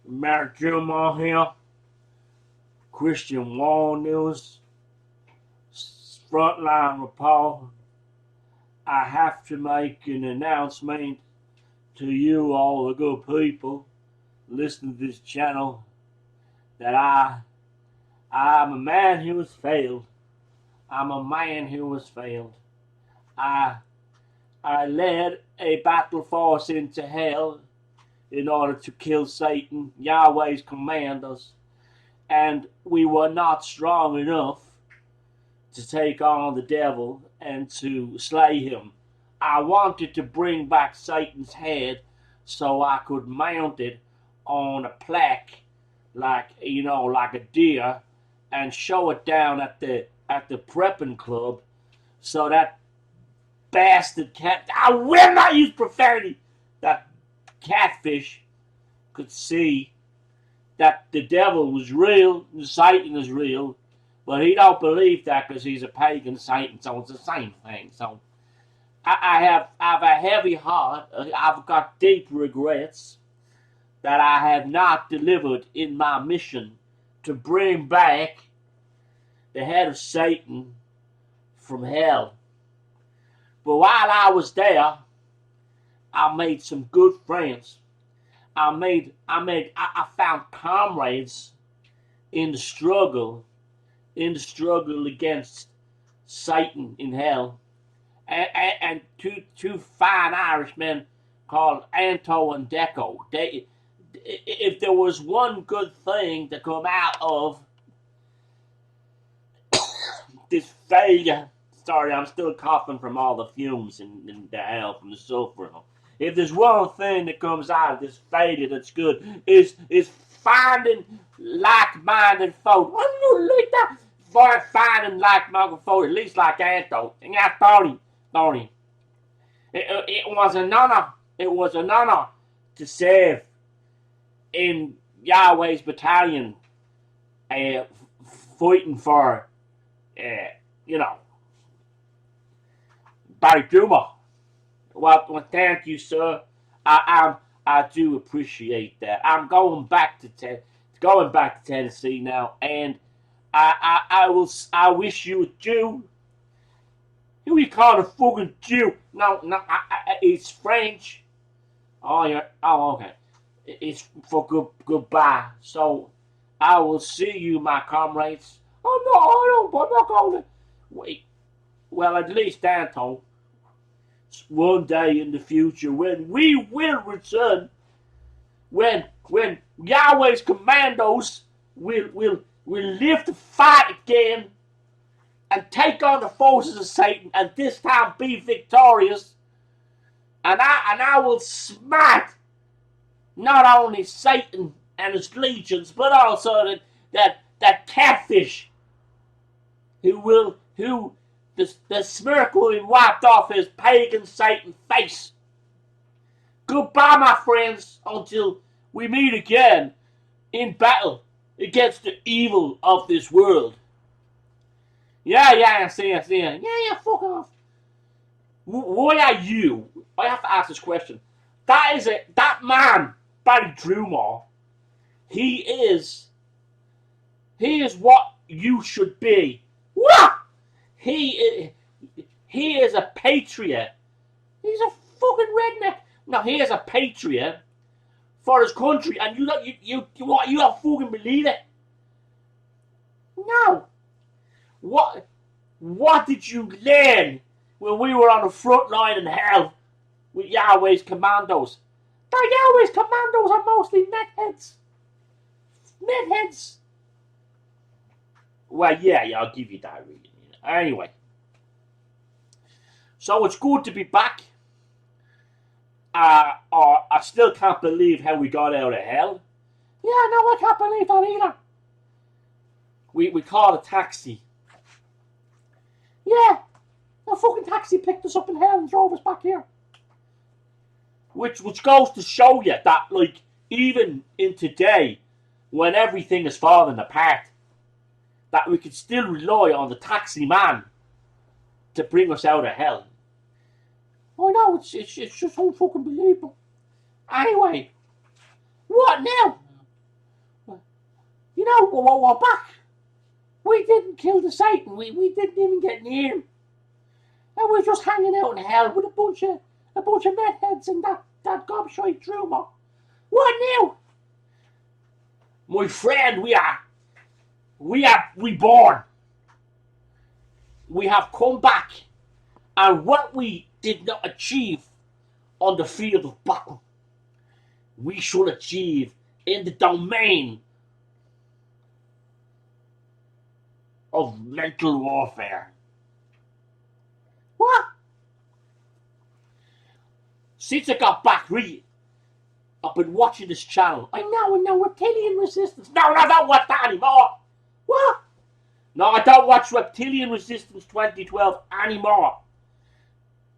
Marjuma here, Christian War News, Frontline Report. I have to make an announcement to you, all the good people listening to this channel, that I'm a man who has failed. I'm a man who has failed. I led a battle force into hell in order to kill Satan, Yahweh's commanders, and we were not strong enough to take on the devil and to slay him. I wanted to bring back Satan's head so I could mount it on a plaque, like a deer, and show it down at the prepping club, so that bastard cat, I will not use profanity, that catfish could see that the devil was real, Satan is real, but he don't believe that because he's a pagan Satan, so it's the same thing. So I have a heavy heart. I've got deep regrets that I have not delivered in my mission to bring back the head of Satan from hell. But while I was there, I made some good friends. I found comrades in the struggle against Satan in hell, and two fine Irishmen called Anto and Deco. If there was one good thing to come out of this failure, sorry, I'm still coughing from all the fumes in the hell from the sulfur. If there's one thing that comes out of this failure that's good, is finding like-minded folk. I don't like that. Finding like-minded folk, at least like Anto. And yeah, Tony. It was an honor. It was an honor to serve in Yahweh's battalion, fighting for, Barry Duma. Well, thank you, sir. I do appreciate that. I'm going back to Tennessee now, and I wish you a Jew. Who you call a fucking Jew? No, it's French. Okay. It's for goodbye. So I will see you, my comrades. I'm not going to wait. Well, at least Anton. One day in the future, when we will return, when Yahweh's commandos will live to fight again and take on the forces of Satan, and this time be victorious, and I will smite not only Satan and his legions, but also that catfish who the smirk will be wiped off his pagan Satan face. Goodbye, my friends, until we meet again in battle against the evil of this world. Yeah, see ya. Yeah, fuck off. Why are you? I have to ask this question. That man, Barry Drumore, he is what you should be. What? He is a patriot. He's a fucking redneck. No, he is a patriot for his country, and you don't fucking believe it. No. What did you learn when we were on the front line in hell with Yahweh's commandos? The Yahweh's commandos are mostly metheads. Metheads. Well, yeah, I'll give you that reading. Anyway, so it's good to be back. I still can't believe how we got out of hell. Yeah, no, I can't believe that either. We called a taxi. Yeah, a fucking taxi picked us up in hell and drove us back here. Which goes to show you that, like, even in today, when everything is falling apart, that we could still rely on the taxi man to bring us out of hell. I know, it's just unfucking believable. Anyway, what now? no, we're back. We didn't kill the Satan. We didn't even get near him. And we're just hanging out in hell with a bunch of meth heads and that gobshite Truma. What now? My friend, we are reborn. We have come back, and what we did not achieve on the field of battle, we shall achieve in the domain of mental warfare. What? Since I got back, I've been watching this channel. I know, Reptilian Resistance. No, I don't watch that anymore. What? No, I don't watch Reptilian Resistance 2012 anymore.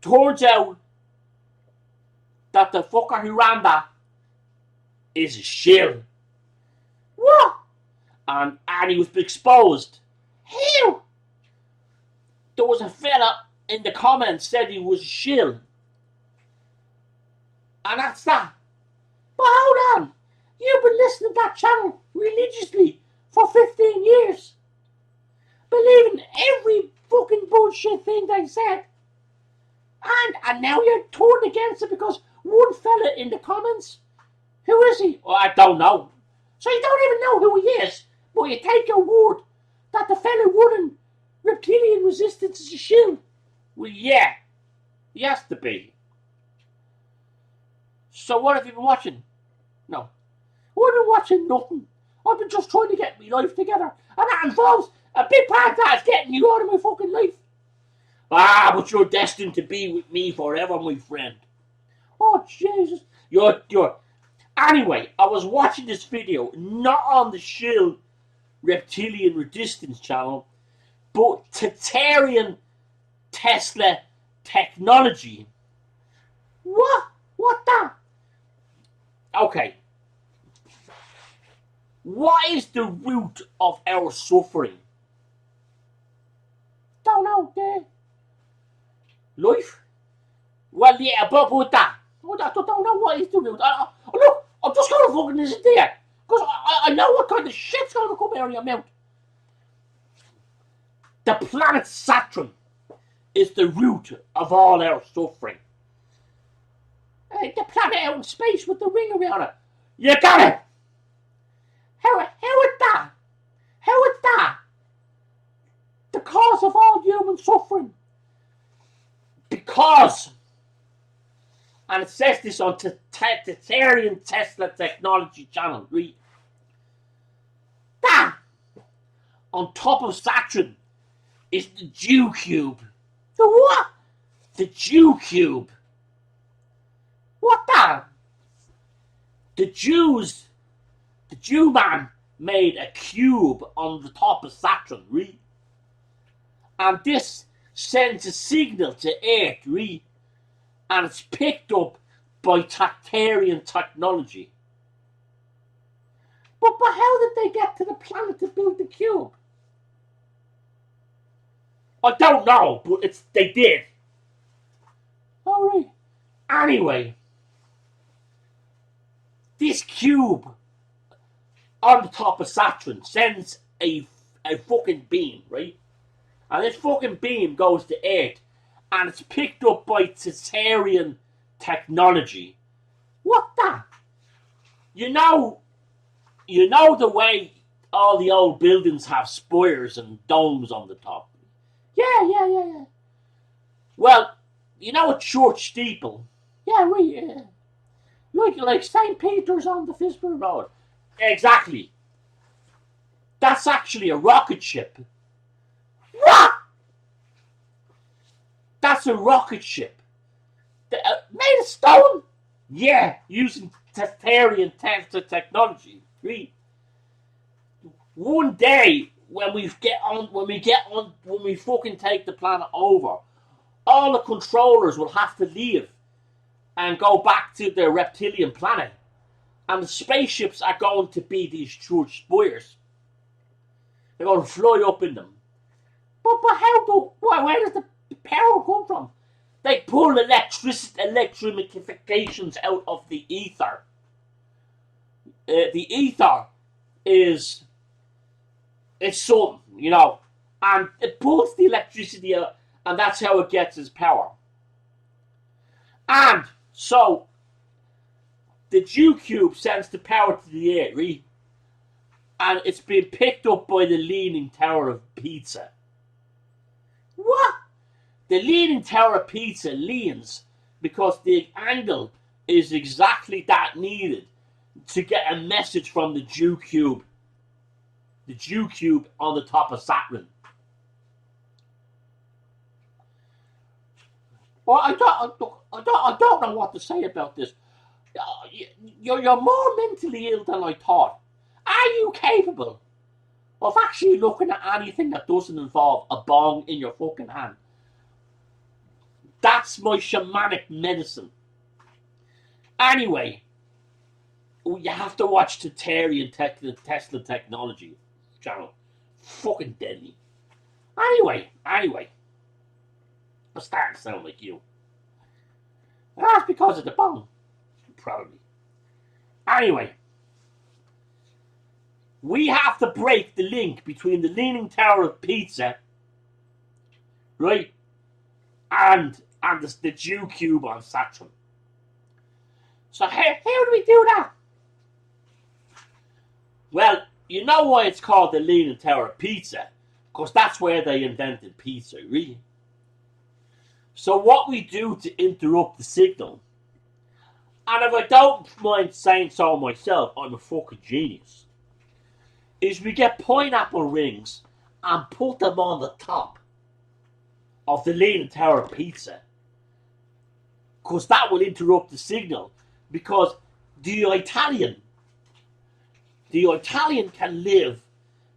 Turns out that the fucker who ran that is a shill. What? And he was exposed. How? There was a fella in the comments said he was a shill. And that's that. But hold on. You've been listening to that channel religiously for 15 years. Believing every fucking bullshit thing they said. And now you're torn against it because one fella in the comments. Who is he? Well, I don't know. So you don't even know who he is. But you take your word that the fella running Reptilian Resistance is a shill. Well, yeah. He has to be. So what have you been watching? No. I've been watching nothing. I've been just trying to get my life together. And that involves, a big part of that is getting you out of my fucking life. Ah, but you're destined to be with me forever, my friend. Oh, Jesus. You're... Anyway, I was watching this video, not on the shill Reptilian Resistance channel, but Tatarian Tesla Technology. What? What that? Okay. What is the root of our suffering? Don't know. Life? Well, yeah, but that. I don't know what is the root. Look, I'm just going to fucking listen to you. Because I know what kind of shit's going to come out of your mouth. The planet Saturn is the root of all our suffering. The planet out in space with the ring around it. You got it! How is that? How is that the cause of all human suffering? Because, and it says this on Tatarian Tesla Technology channel, read. That on top of Saturn is the Jew cube. The what? The Jew cube. What that? The Jew man made a cube on the top of Saturn, right? And this sends a signal to Earth, right? And it's picked up by Tatarian technology. But how did they get to the planet to build the cube? I don't know, but they did. Alright. Anyway, this cube on the top of Saturn sends a fucking beam, right? And this fucking beam goes to Earth, and it's picked up by Tatarian technology. What that? You know the way all the old buildings have spires and domes on the top? Yeah. Well, you know a church steeple? Yeah, like St. Peter's on the Fisbury Road. Exactly. That's actually a rocket ship. What? That's a rocket ship. Made of stone? Yeah, using Tatarian technology. Really. One day, when we fucking take the planet over, all the controllers will have to leave and go back to their reptilian planet. And the spaceships are going to be these church spires. They're going to fly up in them. But where does the power come from? They pull electrifications out of the ether. The ether is It's something, you know. And it pulls the electricity out, and that's how it gets its power. And so the Jew cube sends the power to the earth, right? And it's been picked up by the Leaning Tower of Pisa. What? The Leaning Tower of Pisa leans because the angle is exactly that needed to get a message from the Jew cube. The Jew cube on the top of Saturn. Well, I don't know what to say about this. You're more mentally ill than I thought. Are you capable of actually looking at anything that doesn't involve a bong in your fucking hand? That's my shamanic medicine. Anyway, you have to watch the Terry and Tesla Technology channel. Fucking deadly. Anyway. I'm starting to sound like you. That's because of the bong. Probably. Anyway. We have to break the link between the Leaning Tower of Pisa, right, and the Jew cube on Saturn. So how do we do that? Well, you know why it's called the Leaning Tower of Pisa? Because that's where they invented pizza, really. So what we do to interrupt the signal, and if I don't mind saying so myself, I'm a fucking genius, is we get pineapple rings and put them on the top of the Leaning Tower of Pisa. Because that will interrupt the signal. Because the Italian can live.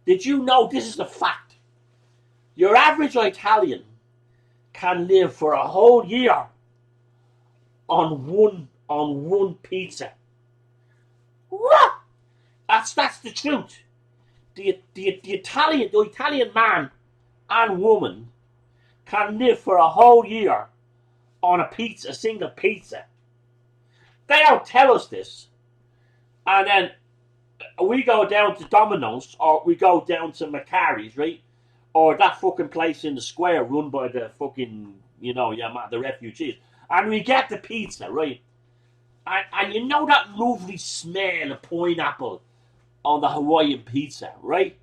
Did you know this is a fact? Your average Italian can live for a whole year on one pizza. What? That's the truth. The Italian man and woman can live for a whole year on a single pizza. They don't tell us this. And then we go down to Domino's, or we go down to Macari's, right? Or that fucking place in the square run by the fucking, the refugees. And we get the pizza, right? And you know that lovely smell of pineapple on the Hawaiian pizza, right?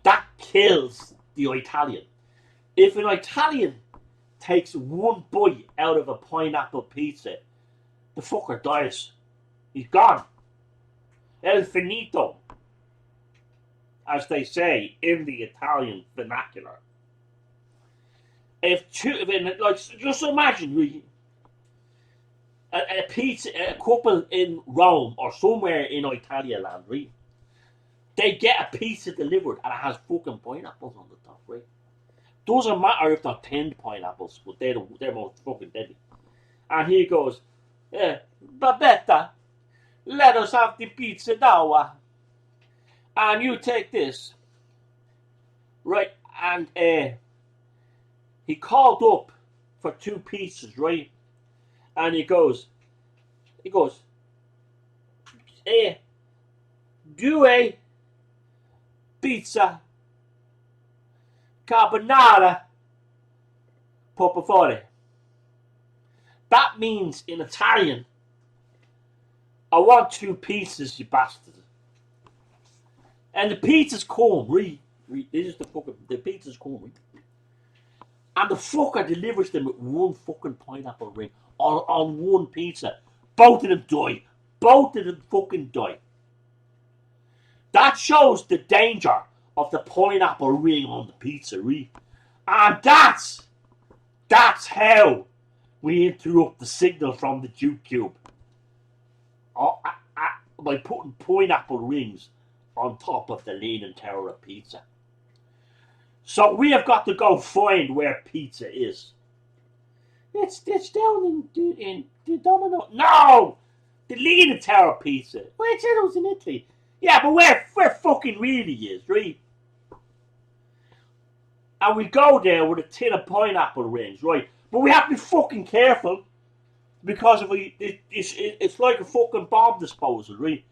That kills the Italian. If an Italian takes one bite out of a pineapple pizza, the fucker dies. He's gone. El finito, as they say in the Italian vernacular. Just imagine a couple in Rome or somewhere in Italia land, right? They get a pizza delivered and it has fucking pineapples on the top, right? Doesn't matter if they're tinned pineapples, but they're most fucking deadly. And he goes, Babetta, let us have the pizza now. And you take this. Right, and he called up for 2 pizzas, right? And he goes, due pizza carbonara per favore. That means in Italian, I want 2 pizzas, you bastard. And the pizzas come, right? This is the pizzas come, right? And the fucker delivers them with 1 fucking pineapple ring on 1 pizza. Both of them die. Both of them fucking die. That shows the danger of the pineapple ring on the pizza, right? And that's how we interrupt the signal from the Jew cube. By putting pineapple rings on top of the Leaning Tower of Pisa. So we have got to go find where pizza is. It's down in the Domino. No! The Leaning Tower of Pisa. Well, it said it was in Italy. Yeah, but where fucking really is, right? And we go there with a tin of pineapple rings, right? But we have to be fucking careful because if it's like a fucking bomb disposal, right?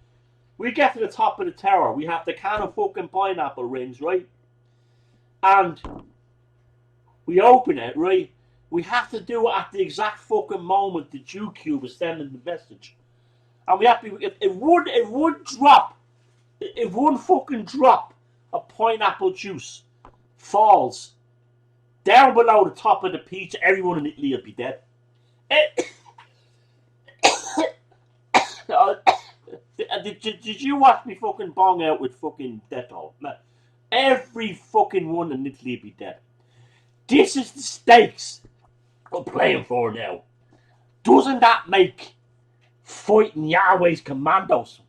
We get to the top of the tower. We have the can of fucking pineapple rings, right? And we open it, right? We have to do it at the exact fucking moment the Jew cube is sending the message. And we have to, if one fucking drop of pineapple juice falls down below the top of the pizza, everyone in Italy will be dead. Did you watch me fucking bong out with fucking Dettol? Every fucking one in Italy will be dead. This is the stakes I'm playing for now. Doesn't that make fighting Yahweh's commandos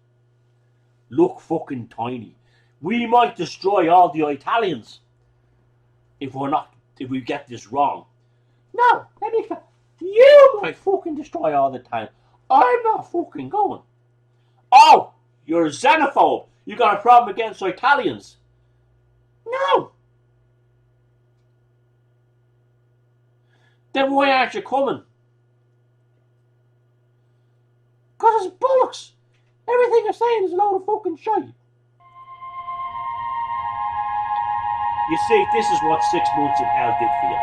look fucking tiny? We might destroy all the Italians if we get this wrong. No, you might fucking destroy all the time. I'm not fucking going. Oh, you're a xenophobe. You got a problem against Italians. No. Then why aren't you coming? Because it's bollocks. Everything you're saying is a load of fucking shite. You see, this is what 6 months in hell did for you.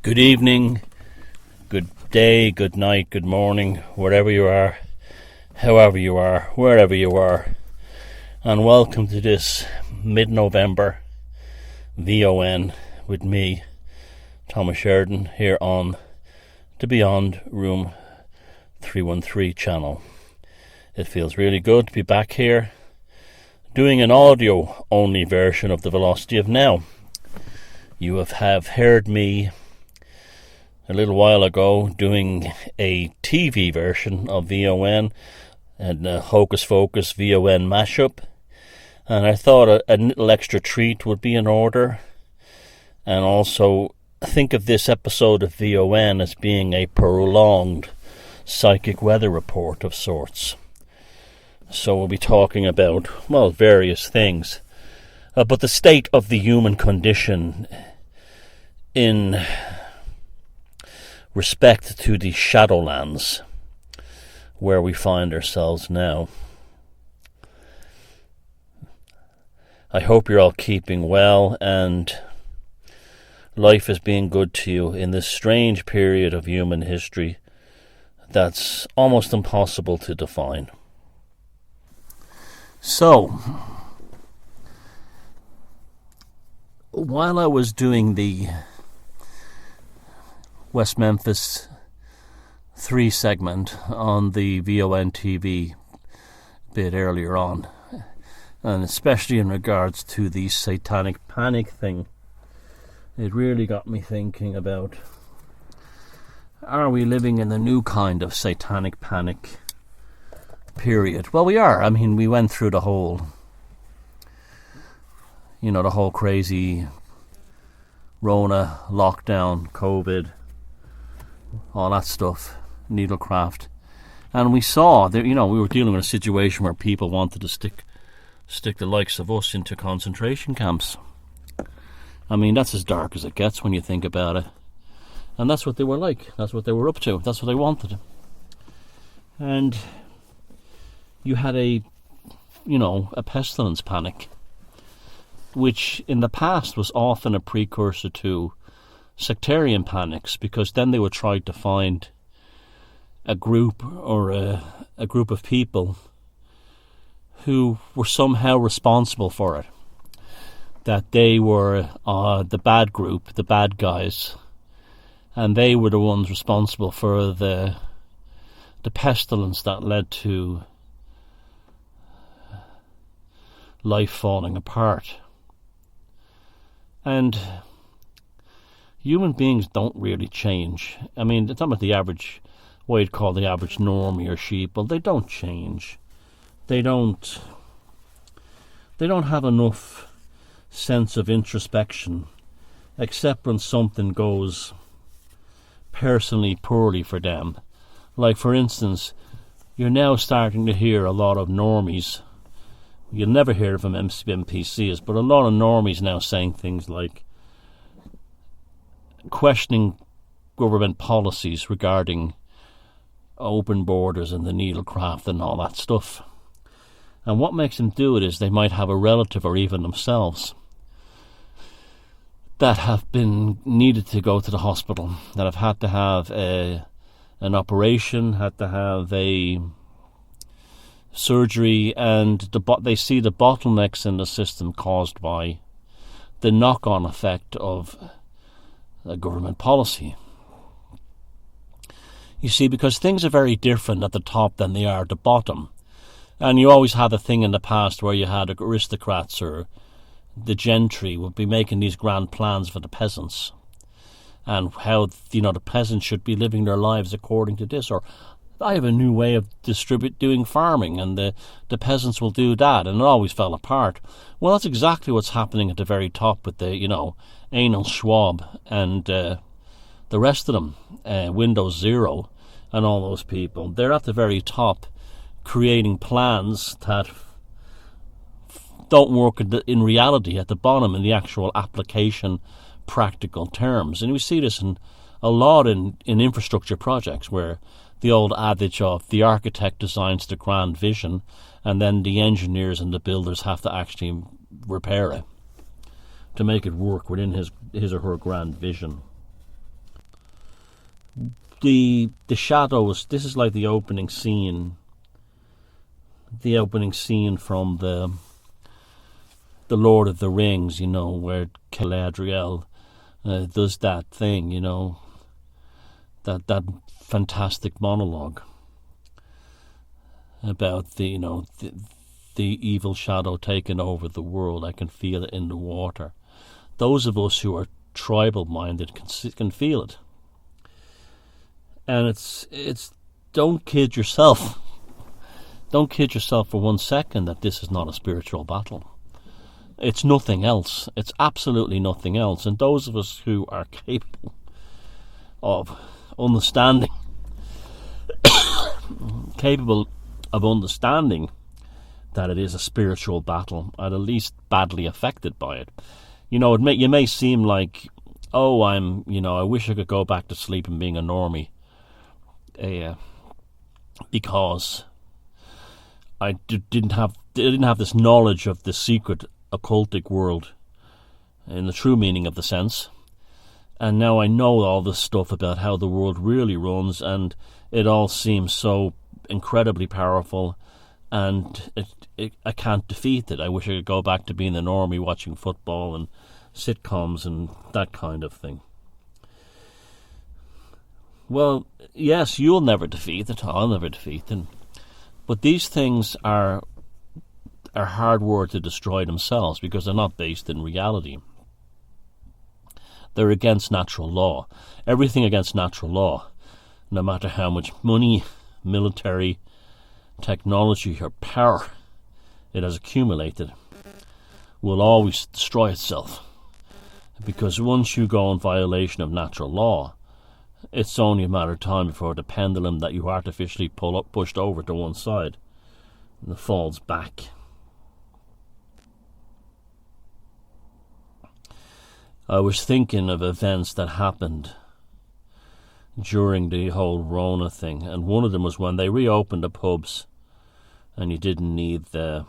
Good evening, good day, good night, good morning, wherever you are, however you are, wherever you are, and welcome to this mid-November VON with me, Thomas Sheridan, here on the Beyond Room 313 channel. It feels really good to be back here doing an audio-only version of the Velocity of Now. You have heard me a little while ago doing a TV version of VON and Hocus Focus VON mashup, and I thought a little extra treat would be in order, and also think of this episode of VON as being a prolonged psychic weather report of sorts. So we'll be talking about, well, various things, but the state of the human condition in respect to the Shadowlands where we find ourselves now. I hope you're all keeping well and life is being good to you in this strange period of human history that's almost impossible to define. So, while I was doing the West Memphis 3 segment on the VON TV bit earlier on, and especially in regards to the satanic panic thing, it really got me thinking about, are we living in the new kind of satanic panic period? Well, we are. I mean, we went through the whole crazy Rona, lockdown, COVID, all that stuff, needlecraft. And we saw that, we were dealing with a situation where people wanted to stick stick the likes of us into concentration camps. I mean, that's as dark as it gets when you think about it. And that's what they were like. That's what they were up to. That's what they wanted. And you had a pestilence panic, which in the past was often a precursor to sectarian panics, because then they would try to find a group or a group of people who were somehow responsible for it. That they were the bad group, the bad guys, and they were the ones responsible for the pestilence that led to life falling apart. And human beings don't really change. I mean, it's not about the average, what you'd call the average normie or sheeple. They don't change. They don't have enough sense of introspection, except when something goes personally poorly for them. Like, for instance, you're now starting to hear a lot of normies. You'll never hear from NPCs, but a lot of normies now saying things like questioning government policies regarding open borders and the needlecraft and all that stuff. And what makes them do it is they might have a relative or even themselves that have been needed to go to the hospital, that have had to have an operation, had to have a surgery, and they see the bottlenecks in the system caused by the knock-on effect of a government policy. You see, because things are very different at the top than they are at the bottom. And you always had a thing in the past where you had aristocrats or the gentry would be making these grand plans for the peasants, and how the peasants should be living their lives according to this, or I have a new way of doing farming, and the peasants will do that, and it always fell apart. Well, that's exactly what's happening at the very top with the Anal Schwab and the rest of them, Windows Zero and all those people. They're at the very top creating plans that don't work in reality at the bottom in the actual application practical terms. And we see this a lot in infrastructure projects, where the old adage of the architect designs the grand vision and then the engineers and the builders have to actually repair it to make it work within his or her grand vision. The shadows, this is like the opening scene from the Lord of the Rings, where Galadriel does that thing, that fantastic monologue about the evil shadow taking over the world. I can feel it in the water. Those of us who are tribal minded can feel it, and it's don't kid yourself. Don't kid yourself for 1 second that this is not a spiritual battle. It's nothing else. It's absolutely nothing else. And those of us who are capable of understanding that it is a spiritual battle, and at least badly affected by it. You may seem like, I wish I could go back to sleep and being a normie, because I didn't have this knowledge of the secret occultic world in the true meaning of the sense, and now I know all this stuff about how the world really runs, and it all seems so incredibly powerful, and I can't defeat it. I wish I could go back to being the normie watching football and sitcoms and that kind of thing. Well, yes, you'll never defeat it, I'll never defeat it, but these things are hardwired to destroy themselves because they're not based in reality. They're against natural law. Everything against natural law, no matter how much money, military, technology or power it has accumulated, will always destroy itself. Because once you go in violation of natural law, it's only a matter of time before the pendulum that you artificially pushed over to one side and it falls back. I was thinking of events that happened during the whole Rona thing, and one of them was when they reopened the pubs and you didn't need the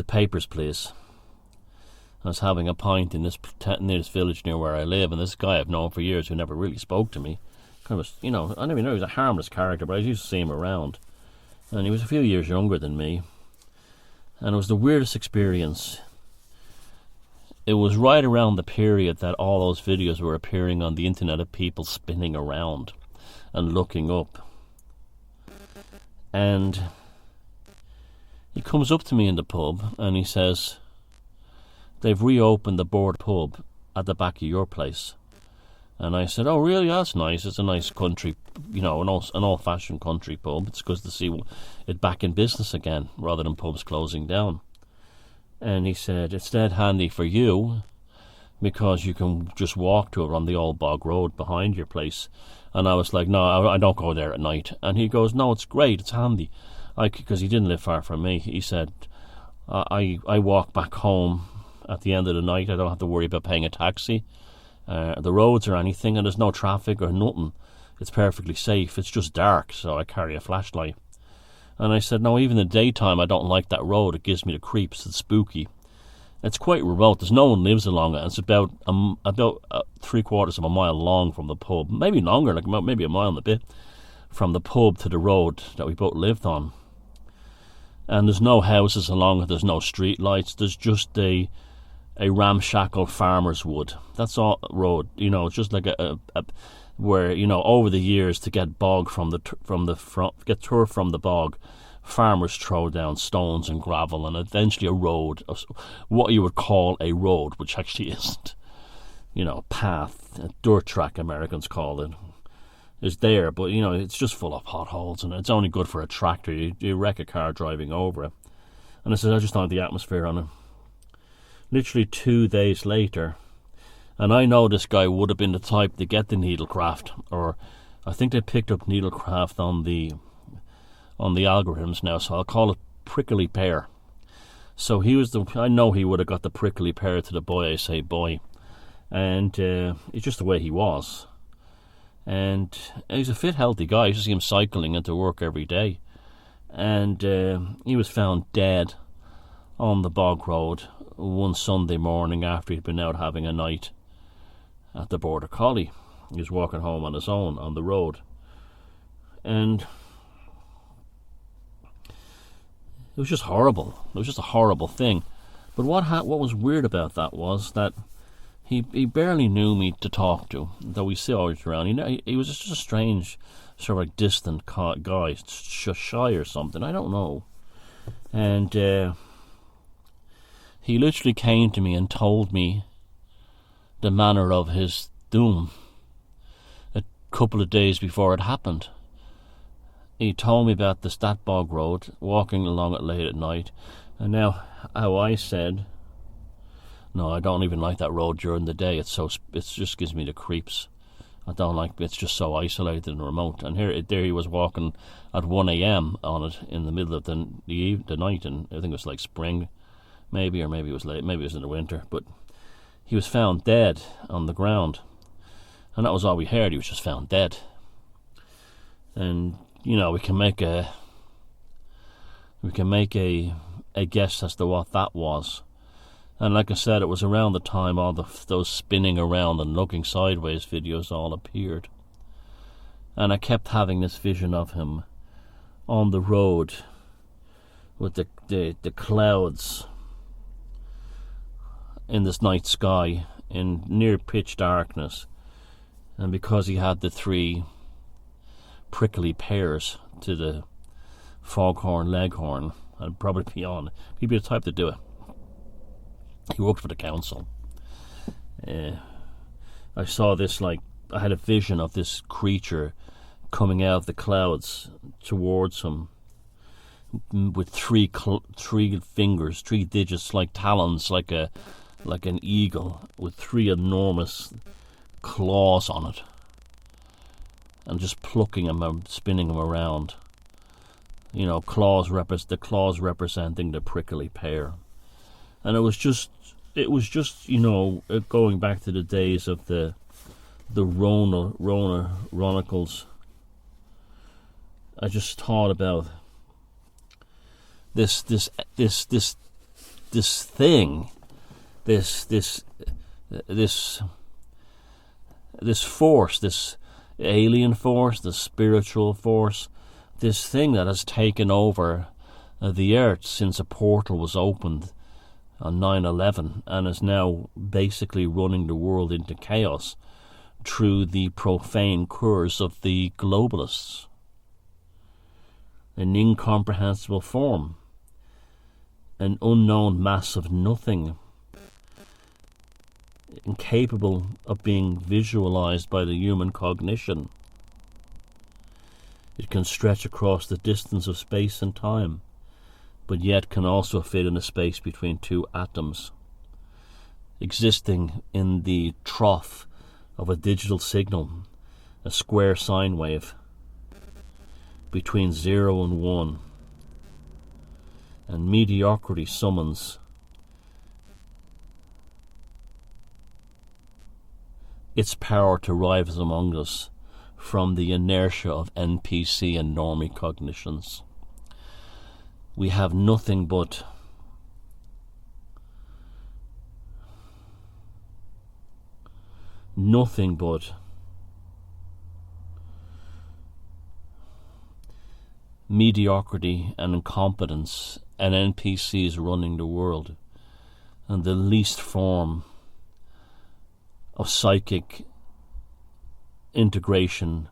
papers, please. I was having a pint in this village near where I live, and this guy I've known for years who never really spoke to me, kind of, I never knew he was a harmless character, but I used to see him around, and he was a few years younger than me, and it was the weirdest experience. It was right around the period that all those videos were appearing on the internet of people spinning around and looking up. And he comes up to me in the pub and he says, they've reopened the board pub at the back of your place. And I said, oh really, that's nice. It's a nice country, an old-fashioned country pub. It's good to see it back in business again rather than pubs closing down. And he said, it's dead handy for you because you can just walk to it on the old bog road behind your place. And I was like, no, I don't go there at night. And he goes, no, it's great, it's handy. Because he didn't live far from me. He said, I walk back home at the end of the night. I don't have to worry about paying a taxi, the roads or anything, and there's no traffic or nothing. It's perfectly safe. It's just dark, so I carry a flashlight. And I said, no, even in the daytime I don't like that road. It gives me the creeps. It's spooky. It's quite remote. There's no one lives along it. It's about 3/4 of a mile long from the pub. Maybe longer, like maybe a mile and a bit from the pub to the road that we both lived on. And there's no houses along it. There's no street lights. There's just a ramshackle farmer's wood. That's all road. It's just like a where over the years to get bog get turf from the bog, farmers throw down stones and gravel, and eventually a road, what you would call a road, which actually isn't, path, a dirt track Americans call it, is there, but it's just full of potholes, and it's only good for a tractor. You wreck a car driving over it. And I said, I just don't like the atmosphere on it. Literally 2 days later, and I know this guy would have been the type to get the needlecraft, or I think they picked up needlecraft on the algorithms now, so I'll call it prickly pear. So I know he would have got the prickly pear to the boy I say boy, and it's just the way he was. And he's a fit, healthy guy. I used to see him cycling into work every day, and he was found dead on the bog road one Sunday morning after he'd been out having a night at the Border Collie. He was walking home on his own on the road, and it was just horrible. It was just a horrible thing. But what was weird about that was that he barely knew me to talk to, though we see always around. He was just a strange, sort of like distant guy, shy or something. I don't know. And he literally came to me and told me the manner of his doom a couple of days before it happened. He told me about the Statbog Road, walking along it late at night, and now how I said, no, I don't even like that road during the day. It just gives me the creeps. I don't like it. It's just so isolated and remote. And there he was walking at 1 a.m. on it in the middle of the night, and I think it was like spring, or maybe it was late, maybe it was in the winter, but he was found dead on the ground, and that was all we heard. He was just found dead. And we can make a guess as to what that was. And like I said, it was around the time all those spinning around and looking sideways videos all appeared. And I kept having this vision of him on the road with the clouds in this night sky in near pitch darkness. And because he had the 3 prickly pears to the foghorn leghorn, and probably beyond, he'd be the type to do it. He worked for the council. I saw this, I had a vision of this creature coming out of the clouds towards him with 3 fingers, 3 digits like talons, like an eagle, with 3 enormous claws on it, and just plucking him and spinning him around. The claws representing the prickly pear. And it was just it was just, going back to the days of the Ronicles. I just thought about this thing, this force, this alien force, the spiritual force, this thing that has taken over the earth since a portal was opened on 9/11 and is now basically running the world into chaos through the profane curse of the globalists. An incomprehensible form, an unknown mass of nothing, incapable of being visualized by the human cognition. It can stretch across the distance of space and time, but yet can also fit in a space between two atoms, existing in the trough of a digital signal, a square sine wave, between 0 and 1, and mediocrity summons its power to rise among us from the inertia of NPC and normie cognitions. We have nothing but mediocrity and incompetence and NPCs running the world, and the least form of psychic integration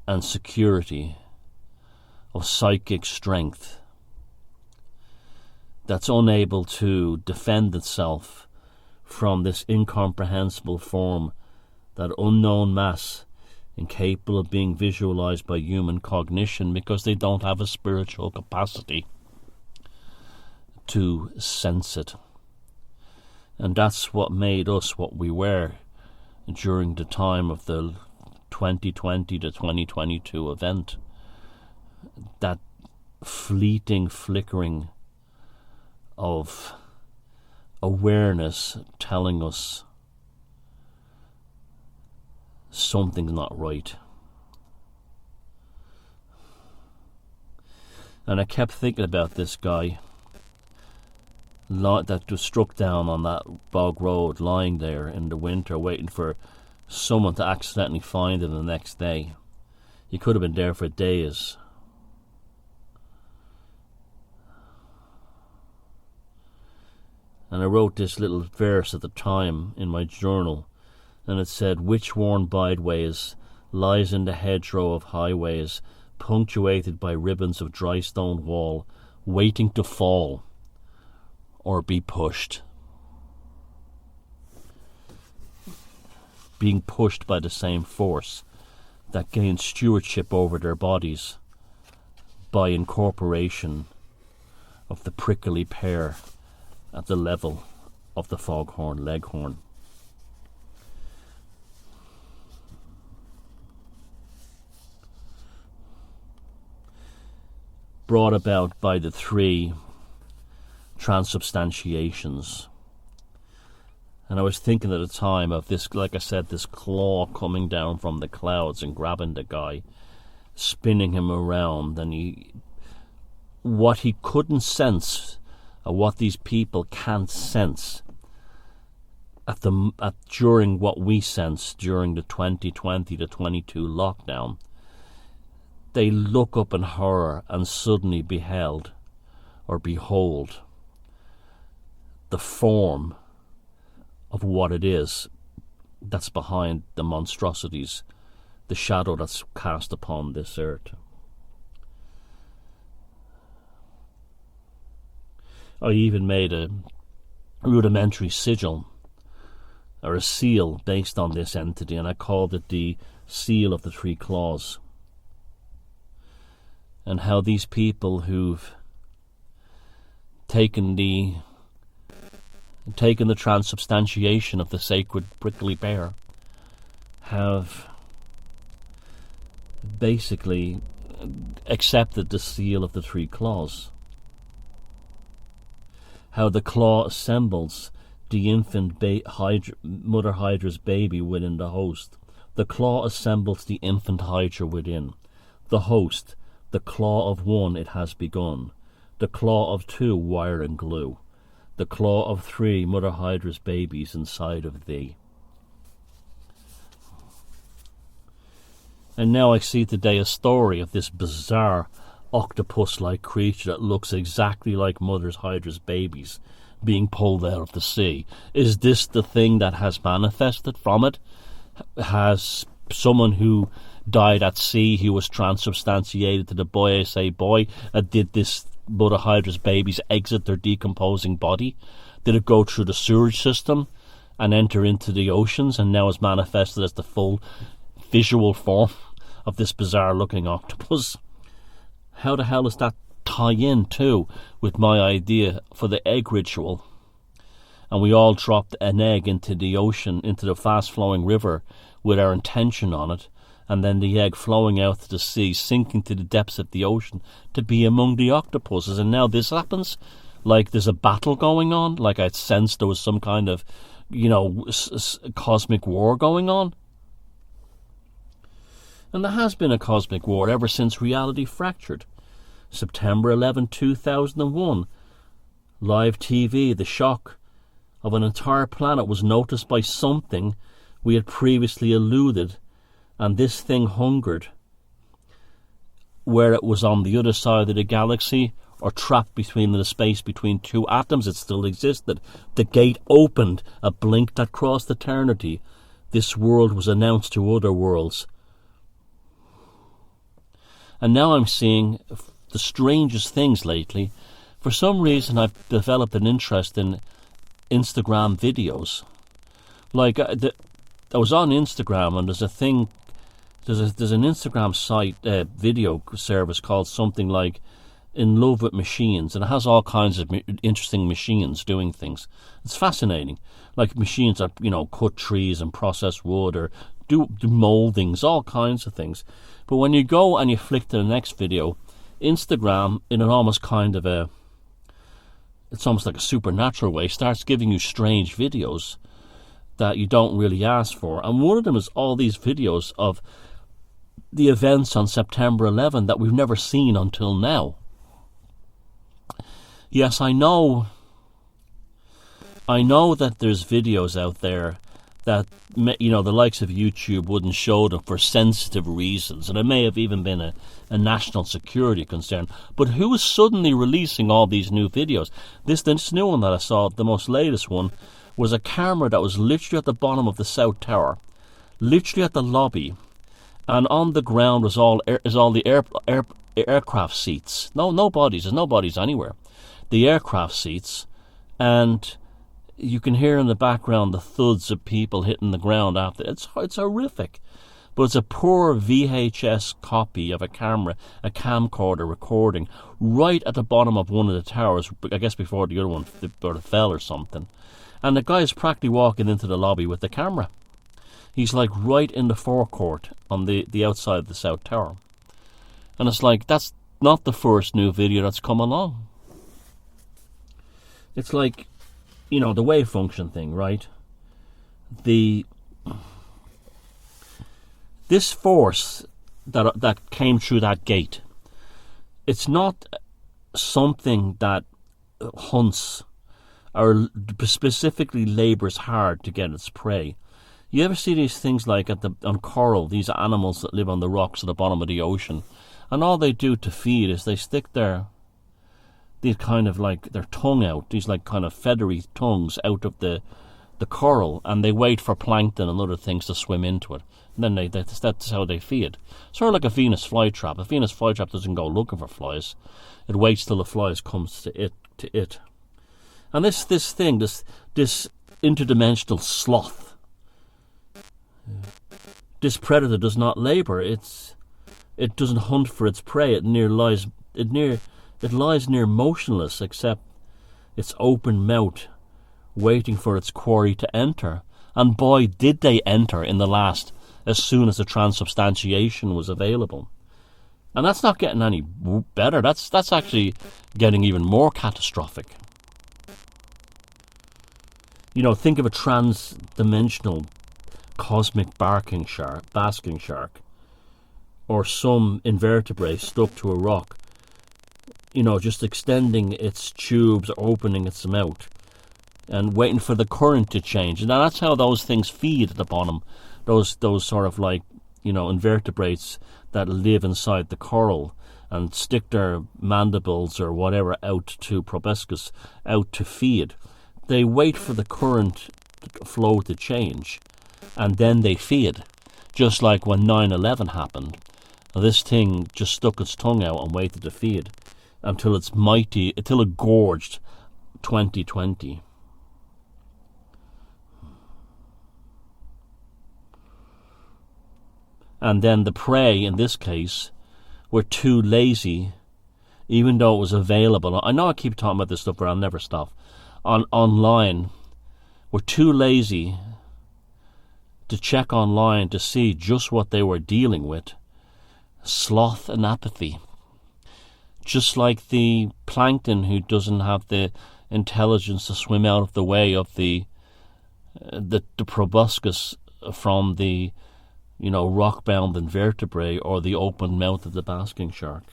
and security, of psychic strength, that's unable to defend itself from this incomprehensible form, that unknown mass, incapable of being visualized by human cognition because they don't have a spiritual capacity to sense it. And that's what made us what we were during the time of the 2020 to 2022 event. That fleeting flickering of awareness telling us something's not right. And I kept thinking about this guy that was struck down on that bog road, lying there in the winter waiting for someone to accidentally find him the next day. He could have been there for days. And I wrote this little verse at the time in my journal, and it said, "Witch-worn byways lies in the hedgerow of highways, punctuated by ribbons of dry stone wall, waiting to fall or be pushed." Being pushed by the same force that gained stewardship over their bodies by incorporation of the prickly pear at the level of the foghorn leghorn. Brought about by the three transubstantiations. And I was thinking at the time of this, like I said, this claw coming down from the clouds and grabbing the guy, spinning him around, and what he couldn't sense, or what these people can't sense during what we sensed during the 2020 to 22 lockdown. They look up in horror and suddenly behold the form of what it is that's behind the monstrosities, the shadow that's cast upon this earth. I even made a rudimentary sigil, or a seal, based on this entity, and I called it the Seal of the Three Claws. And how these people who've taken the transubstantiation of the sacred prickly pear have basically accepted the Seal of the Three Claws. How the claw assembles the infant Mother Hydra's baby within the host. The claw assembles the infant Hydra within. The host, the claw of one it has begun. The claw of two, wire and glue. The claw of three, Mother Hydra's babies inside of thee. And now I see today a story of this bizarre octopus-like creature that looks exactly like Mother Hydra's babies being pulled out of the sea. Is this the thing that has manifested from it? Has someone who died at sea, who was transubstantiated to the boy, I say boy, did this Mother Hydra's babies exit their decomposing body? Did it go through the sewage system and enter into the oceans and now is manifested as the full visual form of this bizarre looking octopus? How the hell does that tie in too with my idea for the egg ritual? And we all dropped an egg into the ocean, into the fast flowing river with our intention on it, and then the egg flowing out to the sea, sinking to the depths of the ocean to be among the octopuses. And now this happens, like there's a battle going on, like I sensed there was some kind of, cosmic war going on. And there has been a cosmic war ever since reality fractured. September 11, 2001, live TV, the shock of an entire planet was noticed by something we had previously eluded, and this thing hungered. Where it was on the other side of the galaxy or trapped between the space between two atoms, it still existed. The gate opened, a blink that crossed eternity. This world was announced to other worlds. And now I'm seeing the strangest things lately. For some reason I've developed an interest in Instagram videos. Like I was on Instagram, and there's an Instagram site, video service called something like In Love with Machines, and it has all kinds of interesting machines doing things. It's fascinating, like machines that cut trees and process wood or do moldings, all kinds of things. But when you go and you flick to the next video, Instagram, in an almost kind of it's almost like a supernatural way, starts giving you strange videos that you don't really ask for. And one of them is all these videos of the events on September 11 that we've never seen until now. Yes, I know that there's videos out there that, the likes of YouTube wouldn't show them for sensitive reasons, and it may have even been a national security concern. But who is suddenly releasing all these new videos? This new one that I saw, the most latest one, was a camera that was literally at the bottom of the South Tower, literally at the lobby, and on the ground was all the aircraft seats. No bodies. There's no bodies anywhere. The aircraft seats, and you can hear in the background the thuds of people hitting the ground after. It's horrific. But it's a poor VHS copy of a camcorder recording right at the bottom of one of the towers, I guess before the other one fell or something. And the guy's practically walking into the lobby with the camera. He's like right in the forecourt on the outside of the South Tower. And it's like, that's not the first new video that's come along. It's like, the wave function thing, right? This force that came through that gate, it's not something that hunts or specifically labours hard to get its prey. You ever see these things like on coral, these animals that live on the rocks at the bottom of the ocean, and all they do to feed is they stick their tongue out, these like kind of feathery tongues out of the coral, and they wait for plankton and other things to swim into it. And then that's how they feed. Sort of like a Venus flytrap. A Venus flytrap doesn't go looking for flies. It waits till the flies comes to it. And this interdimensional sloth, this predator does not labour. It doesn't hunt for its prey. It lies near motionless, except its open mouth, waiting for its quarry to enter. And boy, did they enter in the last, as soon as the transubstantiation was available. And that's not getting any better. That's actually getting even more catastrophic. think of a trans-dimensional cosmic basking shark, or some invertebrate stuck to a rock, just extending its tubes, opening its mouth, and waiting for the current to change. And that's how those things feed at the bottom. Those sort of invertebrates that live inside the coral and stick their mandibles or whatever out to proboscis, out to feed. They wait for the current flow to change, and then they feed. Just like when 9/11 happened, this thing just stuck its tongue out and waited to feed until it gorged 2020. And then the prey, in this case, were too lazy, even though it was available. I know I keep talking about this stuff, but I'll never stop. Online, were too lazy to check online to see just what they were dealing with. Sloth and apathy. Just like the plankton who doesn't have the intelligence to swim out of the way of the proboscis from the rock-bound invertebrate or the open mouth of the basking shark.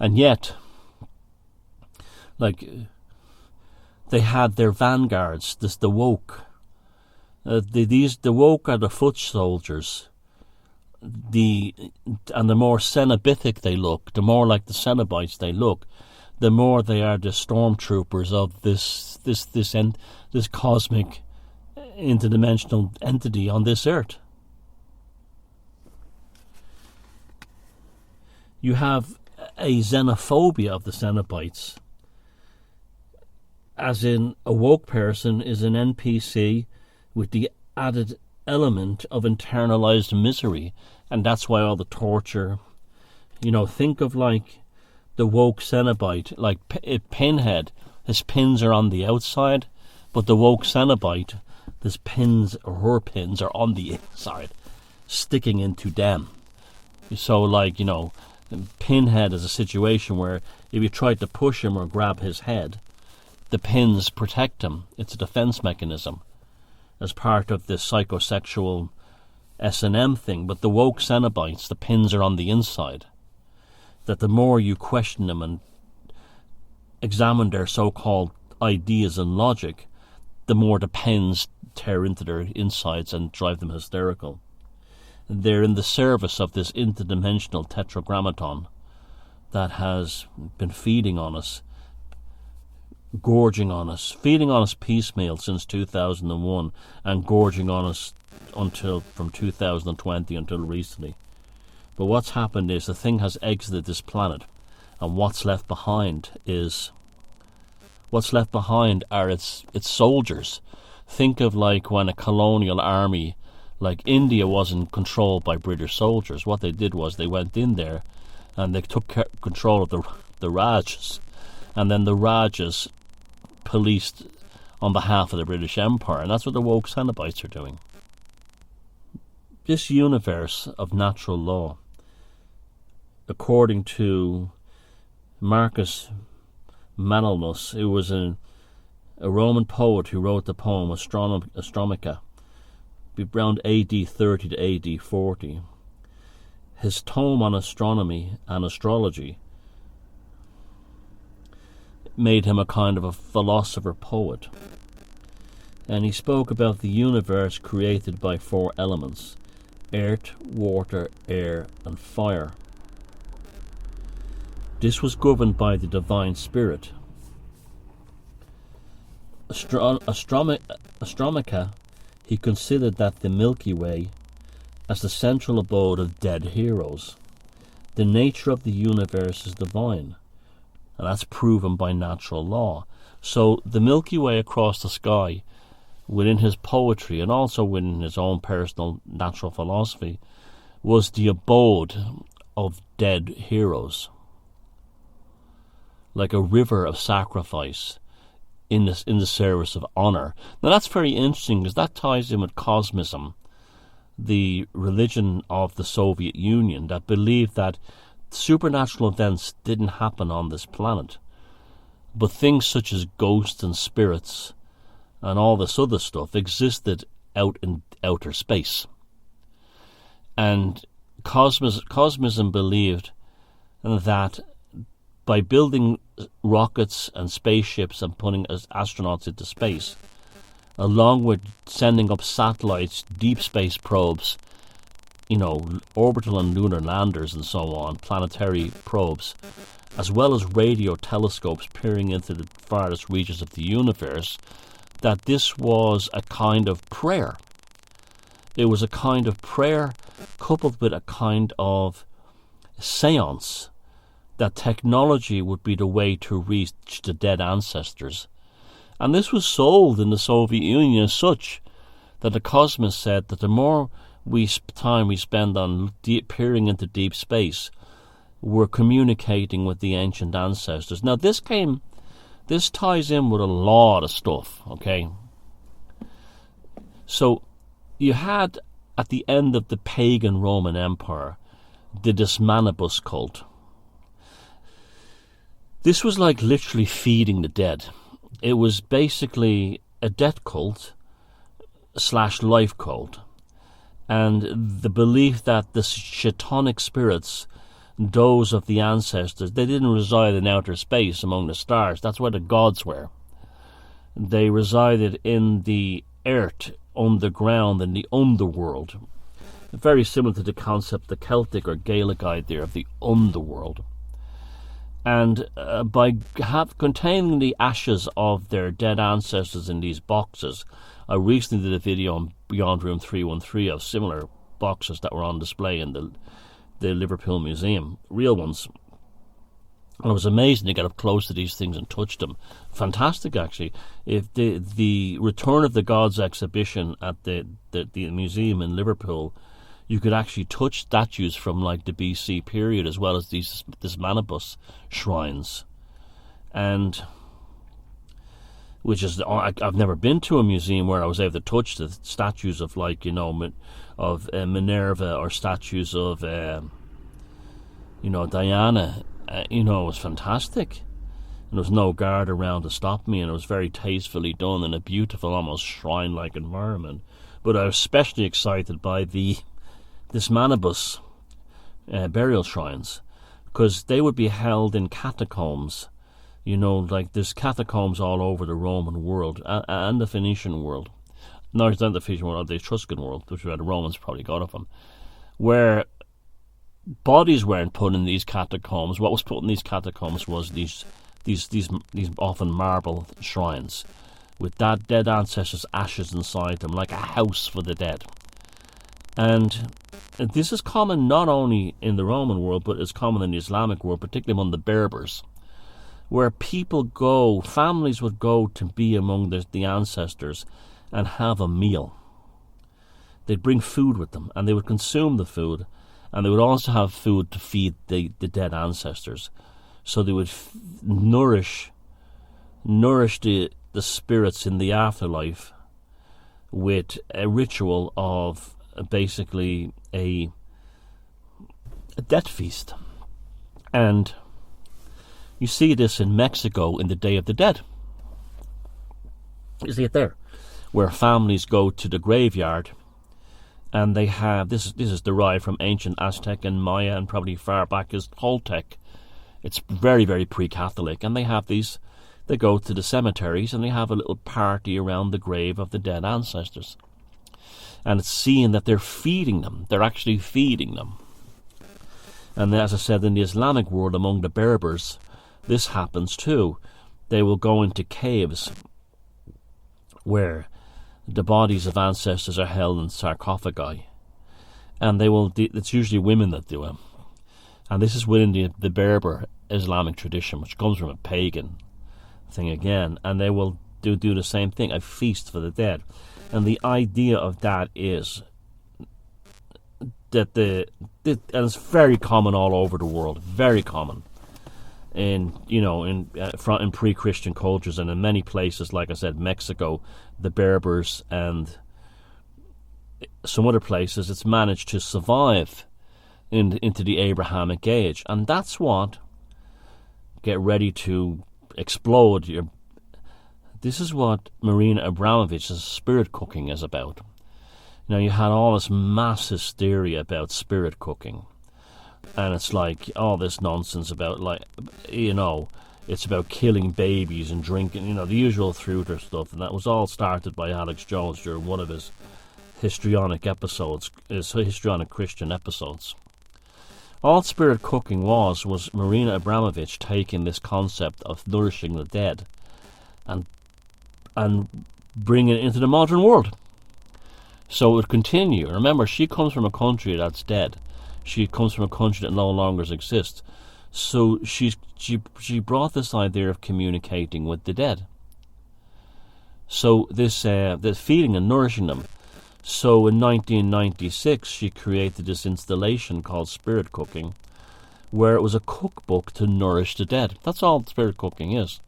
And yet, they had their vanguards, the woke. The woke are the foot soldiers. And the more Cenobithic they look, the more like the Cenobites they look, the more they are the stormtroopers of this cosmic interdimensional entity on this earth. You have a xenophobia of the Cenobites, as in a woke person is an NPC with the added element of internalized misery, and that's why all the torture. Think of the woke Cenobite, like Pinhead. His pins are on the outside, but the woke Cenobite, his pins or her pins are on the inside, sticking into them. So, Pinhead is a situation where if you tried to push him or grab his head, the pins protect him. It's a defense mechanism as part of this psychosexual S&M thing. But the woke Cenobites, the pins are on the inside. That the more you question them and examine their so-called ideas and logic, the more the pins tear into their insides and drive them hysterical. They're in the service of this interdimensional tetragrammaton that has been feeding on us, gorging on us, feeding on us piecemeal since 2001 and gorging on us from 2020 until recently. But what's happened is the thing has exited this planet, and what's left behind are its soldiers. Think of when a colonial army like India wasn't controlled by British soldiers. What they did was they went in there and they took control of the Rajas, and then the Rajas policed on behalf of the British Empire, and that's what the woke Cenobites are doing. This universe of natural law, according to Marcus Manlius, who was a Roman poet who wrote the poem Astronomica, around AD 30 to AD 40. His tome on astronomy and astrology made him a kind of a philosopher-poet. And he spoke about the universe created by 4 elements: earth, water, air, and fire. This was governed by the divine spirit. Astronomica, he considered that the Milky Way as the central abode of dead heroes. The nature of the universe is divine, and that's proven by natural law. So the Milky Way across the sky, within his poetry and also within his own personal natural philosophy, was the abode of dead heroes, like a river of sacrifice in the service of honor. Now that's very interesting, because that ties in with Cosmism, the religion of the Soviet Union that believed that supernatural events didn't happen on this planet, but things such as ghosts and spirits and all this other stuff existed out in outer space. And Cosmism believed that by building rockets and spaceships and putting astronauts into space, along with sending up satellites, deep space probes, orbital and lunar landers and so on, planetary probes, as well as radio telescopes peering into the farthest reaches of the universe, that this was a kind of prayer. It was a kind of prayer coupled with a kind of seance, that technology would be the way to reach the dead ancestors. And this was sold in the Soviet Union as such that the cosmos said that the more time we spend on peering into deep space, we're communicating with the ancient ancestors. Now this ties in with a lot of stuff, okay? So you had, at the end of the pagan Roman Empire, the Dismanibus cult. This was like literally feeding the dead. It was basically a death cult / life cult. And the belief that the Shatanic spirits, those of the ancestors, they didn't reside in outer space among the stars. That's where the gods were. They resided in the earth, underground, in the underworld. Very similar to the concept, the Celtic or Gaelic idea of the underworld. And by containing the ashes of their dead ancestors in these boxes, I recently did a video on Beyond Room 313 of similar boxes that were on display in the Liverpool Museum, real ones. And it was amazing to get up close to these things and touch them. Fantastic, actually. If the Return of the Gods exhibition at the museum in Liverpool, you could actually touch statues from like the BC period as well as this Manibus shrines. And which is, I've never been to a museum where I was able to touch the statues of Minerva or statues of Diana. It was fantastic. And there was no guard around to stop me, and it was very tastefully done in a beautiful, almost shrine-like environment. But I was especially excited by this Manibus burial shrines, because they would be held in catacombs. Like there's catacombs all over the Roman world and the Phoenician world. No, it's not the Phoenician world, the Etruscan world, which the Romans probably got of them, where bodies weren't put in these catacombs. What was put in these catacombs was these often marble shrines with that dead ancestors' ashes inside them, like a house for the dead. And this is common not only in the Roman world, but it's common in the Islamic world, particularly among the Berbers, where families would go to be among the ancestors and have a meal. They'd bring food with them, and they would consume the food, and they would also have food to feed the dead ancestors. So they would nourish the spirits in the afterlife with a ritual of basically a death feast. And you see this in Mexico in the Day of the Dead. You see it there, where families go to the graveyard, and they have this is derived from ancient Aztec and Maya, and probably far back as Toltec. It's very, very pre-Catholic, and they go to the cemeteries and they have a little party around the grave of the dead ancestors. And it's seen that they're feeding them. They're actually feeding them. And as I said, in the Islamic world, among the Berbers, this happens too. They will go into caves where the bodies of ancestors are held in sarcophagi. And it's usually women that do it. And this is within the Berber Islamic tradition, which comes from a pagan thing again. And they will do the same thing, a feast for the dead. And the idea of that is that and it's very common all over the world, very common in pre-Christian cultures, and in many places, like I said, Mexico, the Berbers, and some other places, it's managed to survive into the Abrahamic age. And that's what, get ready to explode your... This is what Marina Abramovich's spirit cooking is about. Now, you had all this mass hysteria about spirit cooking. And it's like all this nonsense about, like, you know, it's about killing babies and drinking, you know, the usual Fruiter stuff. And that was all started by Alex Jones during one of his histrionic episodes, his histrionic Christian episodes. All spirit cooking was Marina Abramovich taking this concept of nourishing the dead and bringing it into the modern world. So it would continue. Remember, she comes from a country that's dead. She comes from a country that no longer exists. So she brought this idea of communicating with the dead. So this feeding and nourishing them. So in 1996, she created this installation called Spirit Cooking, where it was a cookbook to nourish the dead. That's all spirit cooking is.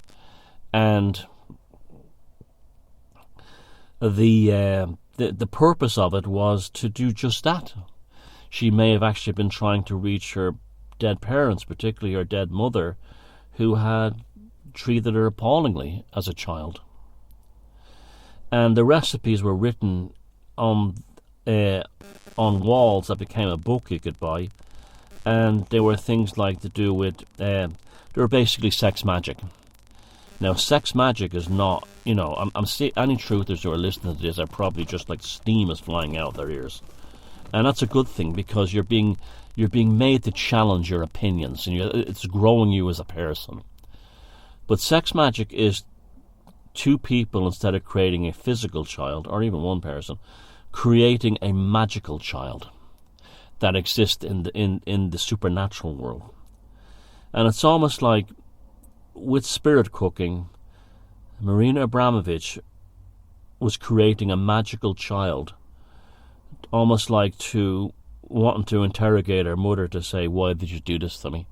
And the purpose of it was to do just that. She may have actually been trying to reach her dead parents, particularly her dead mother, who had treated her appallingly as a child. And the recipes were written on walls that became a book you could buy, and they were things like to do with they were basically sex magic. Now, sex magic is not, you know, I'm any truthers who are listening to this are probably just like steam is flying out their ears, and that's a good thing, because you're being made to challenge your opinions, and it's growing you as a person. But sex magic is two people, instead of creating a physical child, or even one person, creating a magical child that exists in the supernatural world. And it's almost like, with spirit cooking, Marina Abramovich was creating a magical child, almost like wanting to interrogate her mother to say, why did you do this to me?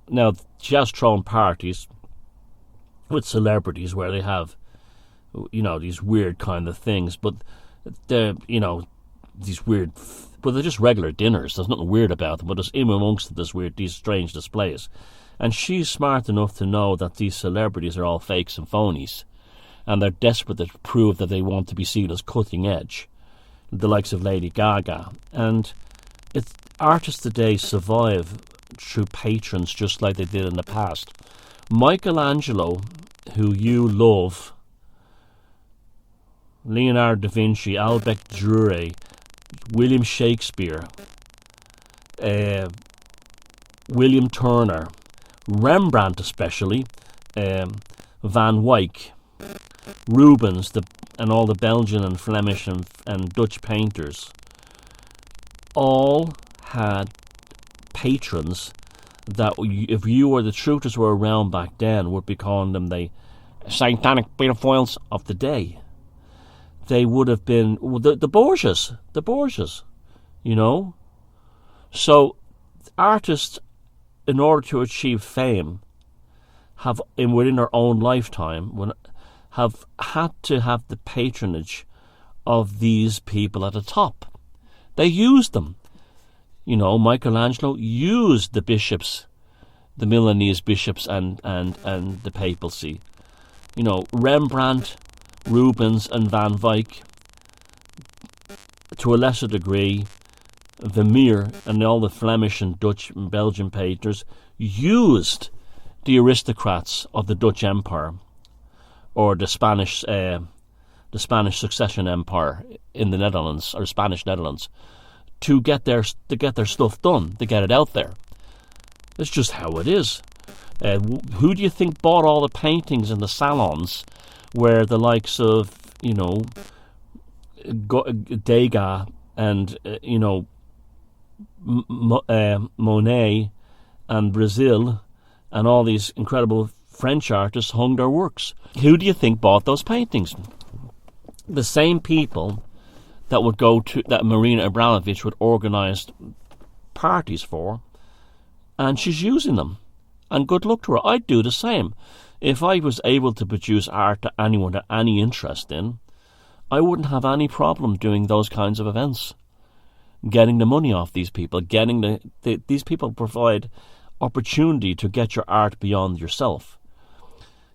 Now, she has thrown parties with celebrities where they have, you know, these weird kind of things, but they're, you know, but they're just regular dinners. There's nothing weird about them, but there's in amongst these strange displays. And she's smart enough to know that these celebrities are all fakes and phonies, and they're desperate to prove that they want to be seen as cutting edge, the likes of Lady Gaga. And artists today survive through patrons just like they did in the past. Michelangelo, who you love, Leonardo da Vinci, Albrecht Dürer, William Shakespeare, William Turner, Rembrandt especially, Van Wyck, Rubens, and all the Belgian and Flemish and Dutch painters, all had patrons that, if you or the truthers were around back then, would be calling them the satanic pedophiles of the day. They would have been the Borgias, you know. So artists, in order to achieve fame, have within their own lifetime have had to have the patronage of these people at the top. They used them. You know, Michelangelo used the bishops, the Milanese bishops, and the papacy. You know, Rembrandt, Rubens, and Van Wyck, to a lesser degree, Vermeer, and all the Flemish and Dutch and Belgian painters used the aristocrats of the Dutch Empire, or the Spanish Succession Empire in the Netherlands, or Spanish Netherlands, to get their stuff done, to get it out there. It's just how it is. Who do you think bought all the paintings in the salons where the likes of, you know, Degas and, you know, Monet and Brazil and all these incredible French artists hung their works? Who do you think bought those paintings? The same people that would go to, that Marina Abramovich would organise parties for, and she's using them. And good luck to her. I'd do the same. If I was able to produce art that anyone had any interest in, I wouldn't have any problem doing those kinds of events. getting the money off these people, getting these people provide opportunity to get your art beyond yourself.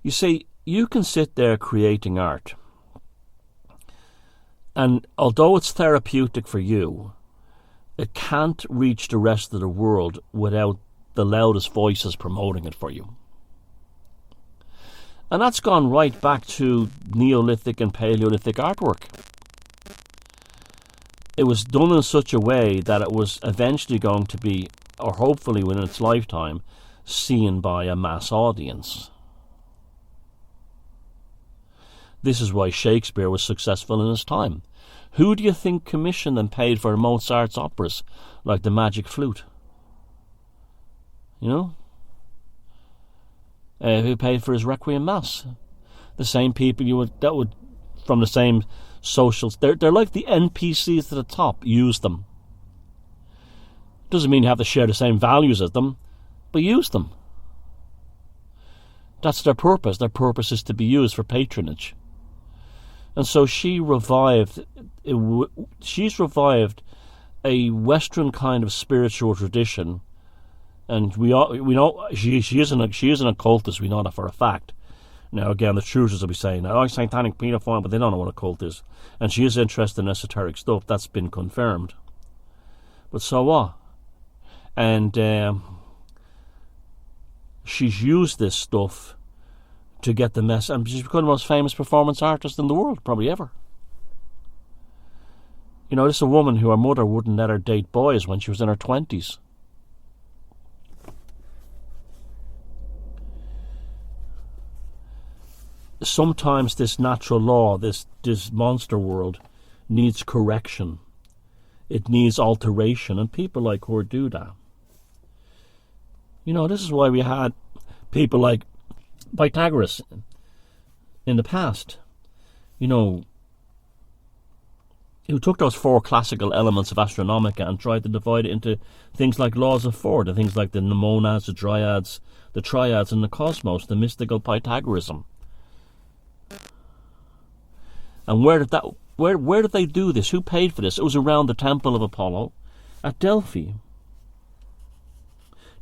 You see, you can sit there creating art, and although it's therapeutic for you, it can't reach the rest of the world without the loudest voices promoting it for you. And that's gone right back to Neolithic and Paleolithic artwork. It was done in such a way that it was eventually going to be, or hopefully within its lifetime, seen by a mass audience. This is why Shakespeare was successful in his time. Who do you think commissioned and paid for Mozart's operas, like the Magic Flute? You know? Who paid for his Requiem Mass? The same people that would from the same socials. They're like the NPCs at the top. Use them. Doesn't mean you have to share the same values as them, but use them. That's their purpose. Their purpose is to be used for patronage. And so she's revived a Western kind of spiritual tradition. And we know she is an occultist. We know that for a fact. Now again, the truthers will be saying, "Oh, satanic pedophile," but they don't know what a cult is. And she is interested in esoteric stuff. That's been confirmed. But so what? And she's used this stuff to get the mess. And she's become the most famous performance artist in the world, probably ever. You know, this is a woman who her mother wouldn't let her date boys when she was in her 20s. Sometimes this natural law, this monster world, needs correction. It needs alteration, and people like her do that. You know, this is why we had people like Pythagoras in the past, you know, who took those four classical elements of Astronomica and tried to divide it into things like laws of four, the things like the monads, the triads, and the cosmos, the mystical Pythagorism. And where did they do this? Who paid for this? It was around the Temple of Apollo at Delphi.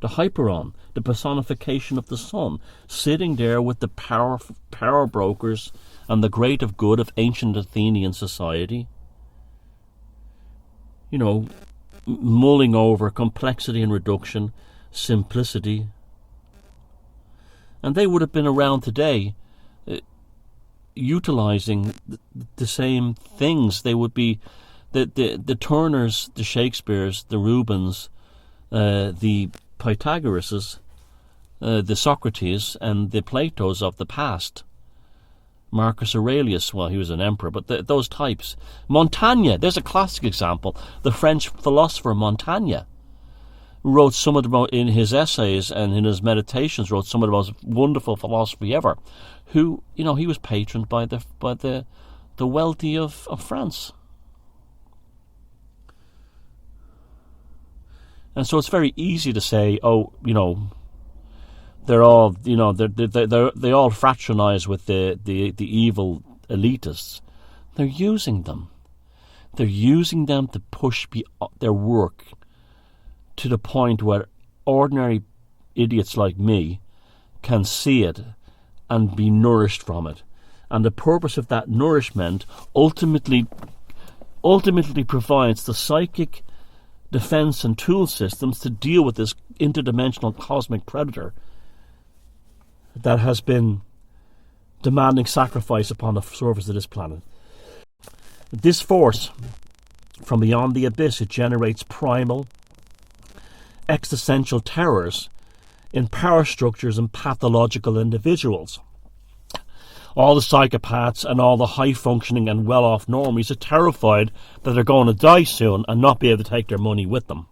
The Hyperon, the personification of the sun, sitting there with the power brokers and the great of good of ancient Athenian society. You know, mulling over complexity and reduction, simplicity. And they would have been around today utilizing the same things. They would be the Turners, the Shakespeares, the Rubens, the Pythagorases, the Socrates, and the Platos of the past. Marcus Aurelius, well, he was an emperor, but those types. Montaigne, there's a classic example. The French philosopher Montaigne wrote some of the most, in his essays and in his meditations, wrote some of the most wonderful philosophy ever. Who, you know, he was patroned by the wealthy of France. And so it's very easy to say, oh, you know, they're all, you know, they all fraternize with the evil elitists. They're using them. They're using them to push their work to the point where ordinary idiots like me can see it and be nourished from it. And the purpose of that nourishment ultimately provides the psychic defense and tool systems to deal with this interdimensional cosmic predator that has been demanding sacrifice upon the surface of this planet. This force from beyond the abyss, it generates primal, existential terrors in power structures and pathological individuals. All the psychopaths and all the high-functioning and well-off normies are terrified that they're going to die soon and not be able to take their money with them.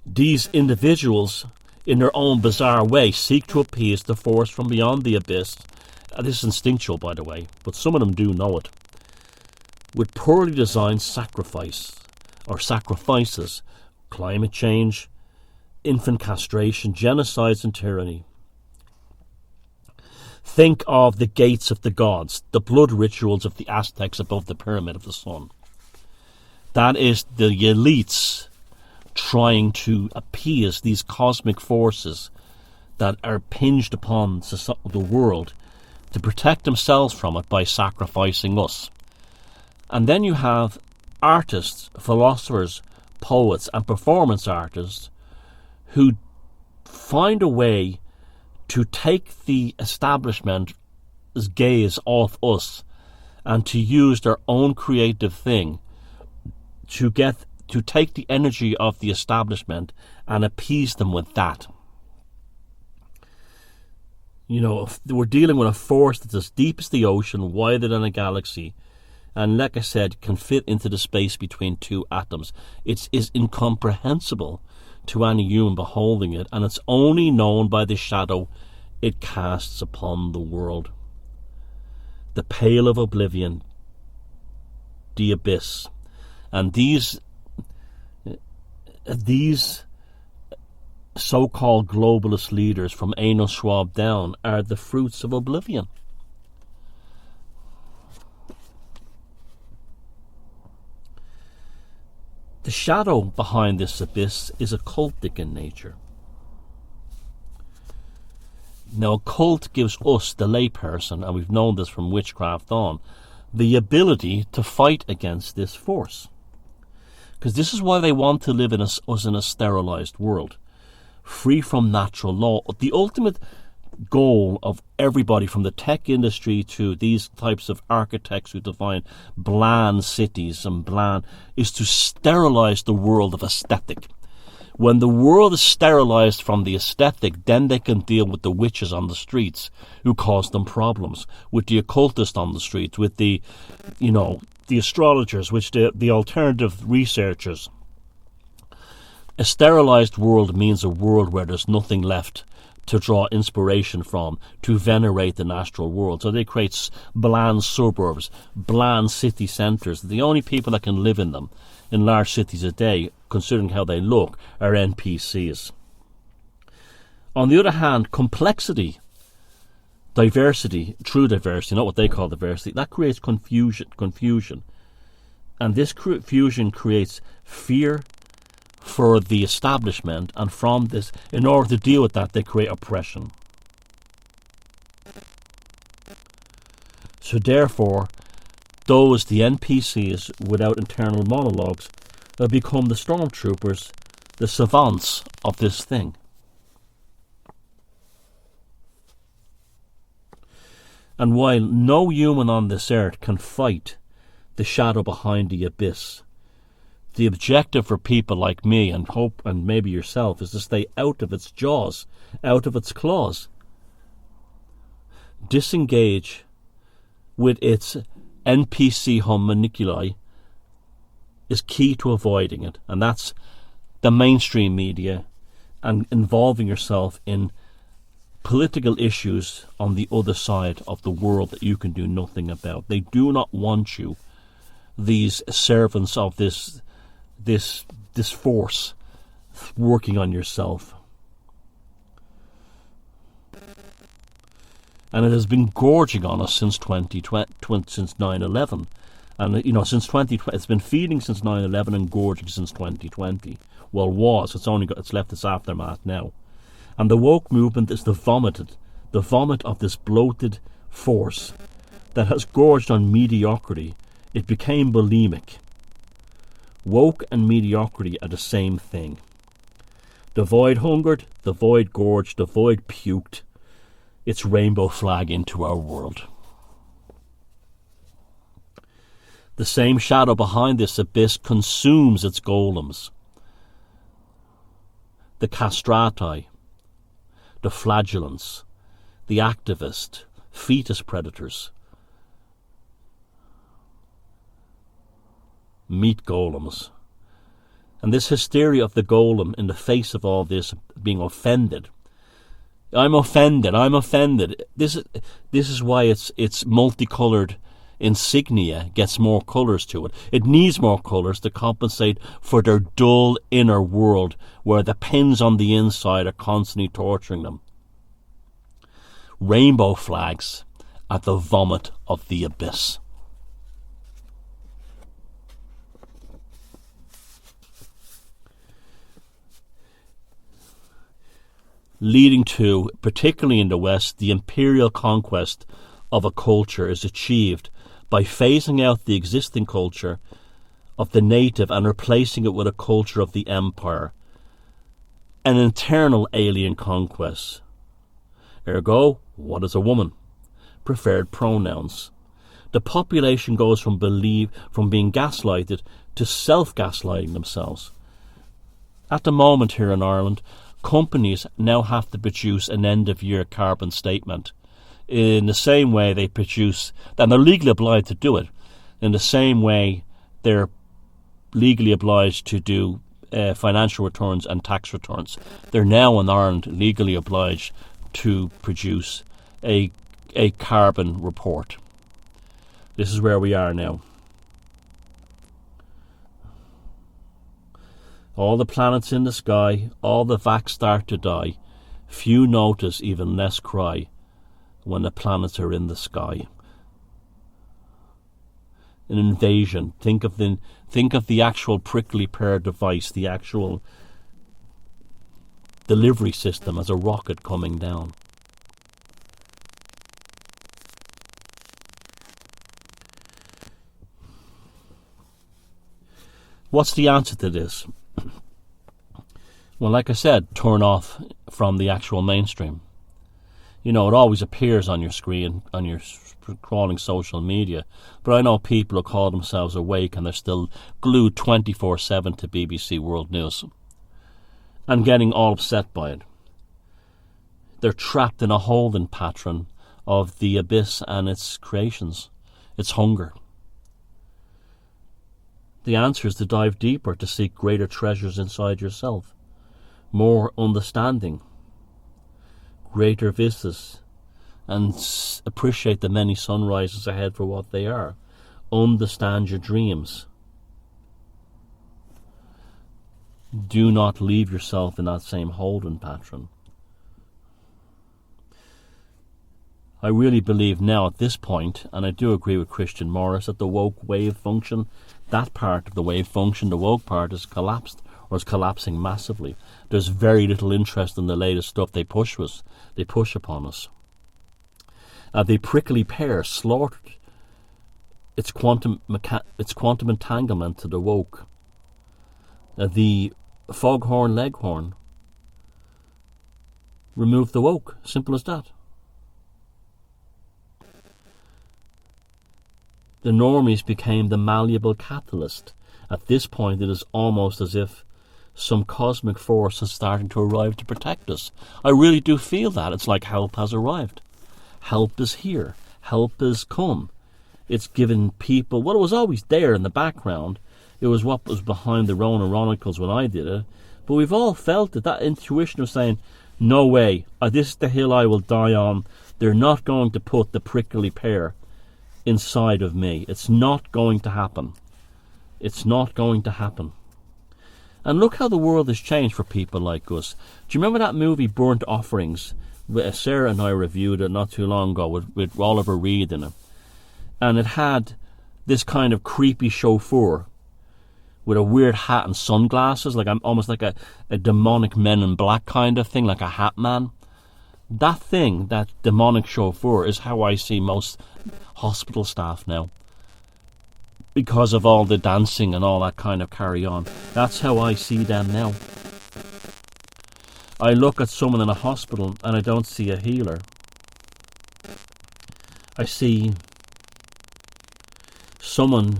These individuals, in their own bizarre way, seek to appease the force from beyond the abyss. This is instinctual, by the way, but some of them do know it. With poorly designed sacrifices, climate change, infant castration, genocides and tyranny. Think of the gates of the gods, the blood rituals of the Aztecs above the pyramid of the sun. That is the elites trying to appease these cosmic forces that are pinged upon the world to protect themselves from it by sacrificing us. And then you have artists, philosophers, poets, and performance artists who find a way to take the establishment's gaze off us and to use their own creative thing to take the energy of the establishment and appease them with that. You know, we're dealing with a force that's as deep as the ocean, wider than a galaxy, and like I said, can fit into the space between two atoms. It is incomprehensible to any human beholding it, and it's only known by the shadow it casts upon the world. The pale of oblivion, the abyss, and these so-called globalist leaders from Amos Schwab down are the fruits of oblivion. The shadow behind this abyss is occultic in nature. Now, occult gives us, the layperson, and we've known this from witchcraft on, the ability to fight against this force. Because this is why they want to live in us in a sterilized world, free from natural law. The ultimate goal of everybody, from the tech industry to these types of architects who define bland cities and bland, is to sterilize the world of aesthetic. When the world is sterilized from the aesthetic, then they can deal with the witches on the streets who cause them problems, with the occultists on the streets, with the astrologers, which the alternative researchers. A sterilized world means a world where there's nothing left to draw inspiration from, to venerate the natural world. So they create bland suburbs, bland city centres. The only people that can live in them, in large cities today, considering how they look, are NPCs. On the other hand, complexity, diversity, true diversity, not what they call diversity, that creates confusion. And this confusion creates fear for the establishment, and from this, in order to deal with that, they create oppression. So therefore, those, the NPCs without internal monologues, have become the stormtroopers, the savants of this thing. And while no human on this earth can fight the shadow behind the abyss, the objective for people like me and Hope and maybe yourself is to stay out of its jaws, out of its claws. Disengage with its NPC homunculi is key to avoiding it, and that's the mainstream media and involving yourself in political issues on the other side of the world that you can do nothing about. They do not want you, these servants of this force, working on yourself. And it has been gorging on us since 9/11. And, since 2020, it's been feeding since 9/11 and gorging since 2020. Well, it's left its aftermath now. And the woke movement is the vomit of this bloated force that has gorged on mediocrity. It became bulimic. Woke and mediocrity are the same thing. The void hungered, the void gorged, the void puked its rainbow flag into our world. The same shadow behind this abyss consumes its golems. The castrati, the flagellants, the activist, fetus predators, meat golems. And this hysteria of the golem in the face of all this, being offended. I'm offended. This is why its multicoloured insignia gets more colours to it. It needs more colours to compensate for their dull inner world, where the pins on the inside are constantly torturing them. Rainbow flags at the vomit of the abyss. leading to, particularly in the West, the imperial conquest of a culture is achieved by phasing out the existing culture of the native and replacing it with a culture of the empire. An internal alien conquest. Ergo, what is a woman? Preferred pronouns. The population goes from being gaslighted to self-gaslighting themselves. At the moment here in Ireland, companies now have to produce an end-of-year carbon statement in the same way they produce, and they're legally obliged to do it, in the same way they're legally obliged to do financial returns and tax returns. They're now in Ireland legally obliged to produce a carbon report. This is where we are now. All the planets in the sky, all the vacs start to die. Few notice, even less cry, when the planets are in the sky. An invasion. Think of the actual prickly pear device, the actual delivery system as a rocket coming down. What's the answer to this? Well, like I said, turn off from the actual mainstream. You know, it always appears on your screen, on your scrolling social media. But I know people who call themselves awake and they're still glued 24/7 to BBC World News and getting all upset by it. They're trapped in a holding pattern of the abyss and its creations, its hunger. The answer is to dive deeper, to seek greater treasures inside yourself. More understanding, greater vistas, and appreciate the many sunrises ahead for what they are. Understand your dreams. Do not leave yourself in that same holding pattern. I really believe now at this point, and I do agree with Christian Morris, that the woke wave function, that part of the wave function, the woke part, has collapsed, or is collapsing massively. There's very little interest in the latest stuff they push upon us. The prickly pear slaughtered its quantum entanglement to the woke. The foghorn leghorn removed the woke. Simple as that. The normies became the malleable catalyst. At this point, it is almost as if some cosmic force is starting to arrive to protect us. I really do feel that. It's like help has arrived. Help is here. Help has come. It's given people, well, it was always there in the background. It was what was behind the Rowan Ironicals when I did it. But we've all felt it. That intuition of saying, no way, this is the hill I will die on. They're not going to put the prickly pear inside of me. It's not going to happen. It's not going to happen. And look how the world has changed for people like us. Do you remember that movie Burnt Offerings? Sarah and I reviewed it not too long ago with Oliver Reed in it. And it had this kind of creepy chauffeur with a weird hat and sunglasses, like almost like a demonic Men in Black kind of thing, like a hat man. That thing, that demonic chauffeur, is how I see most hospital staff now. Because of all the dancing and all that kind of carry on. That's how I see them now. I look at someone in a hospital and I don't see a healer. I see someone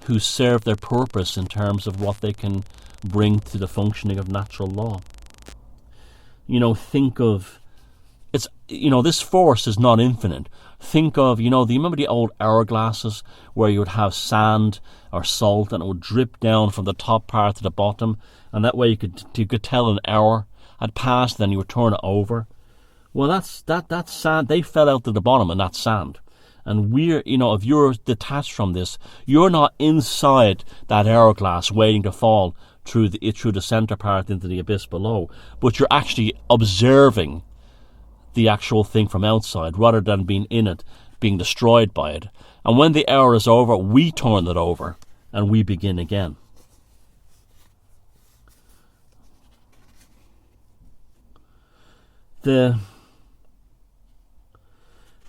who served their purpose in terms of what they can bring to the functioning of natural law. You know, think of, it's, you know, this force is not infinite. Think of, you know, do you remember the old hourglasses where you would have sand or salt and it would drip down from the top part to the bottom, and that way you could tell an hour had passed, then you would turn it over. Well, that's sand. They fell out to the bottom in that sand. And we're, you know, if you're detached from this, you're not inside that hourglass waiting to fall through the center part into the abyss below, but you're actually observing the actual thing from outside rather than being in it, being destroyed by it. And when the hour is over, we turn it over and we begin again. The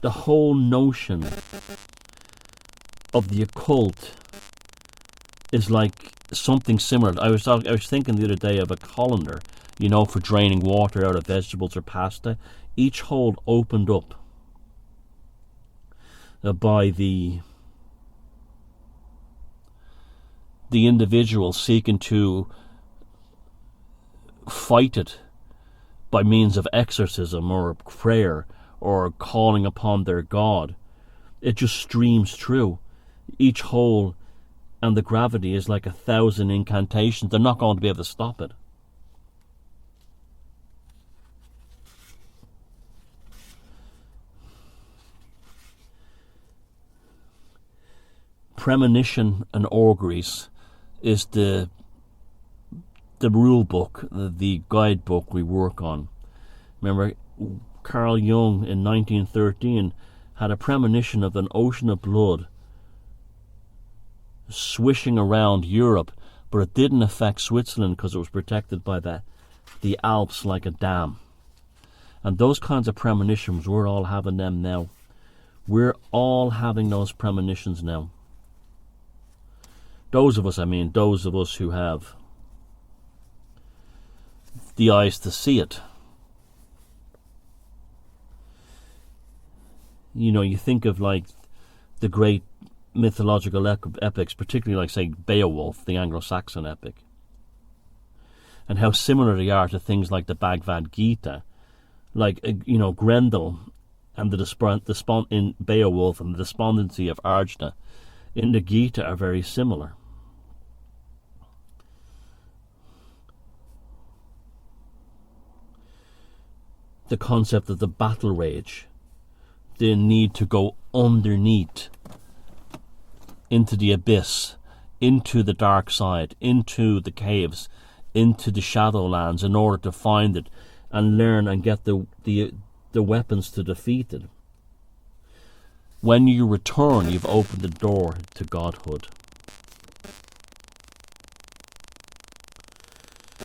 whole notion of the occult is like something similar. I was thinking the other day of a colander, for draining water out of vegetables or pasta. Each hole opened up by the individual seeking to fight it by means of exorcism or prayer or calling upon their God. It just streams through. Each hole, and the gravity is like 1,000 incantations. They're not going to be able to stop it. Premonition and auguries is the rule book, the guidebook we work on. Remember, Carl Jung in 1913 had a premonition of an ocean of blood swishing around Europe, but it didn't affect Switzerland because it was protected by the Alps like a dam. And those kinds of premonitions, we're all having them now. We're all having those premonitions now. Those of us who have the eyes to see it. You think of like the great mythological epics, particularly like, say, Beowulf, the Anglo-Saxon epic, and how similar they are to things like the Bhagavad Gita, like Grendel and the in Beowulf and the despondency of Arjuna in the Gita are very similar. The concept of the battle rage, the need to go underneath into the abyss, into the dark side, into the caves, into the shadowlands in order to find it and learn and get the weapons to defeat it. When you return, you've opened the door to godhood.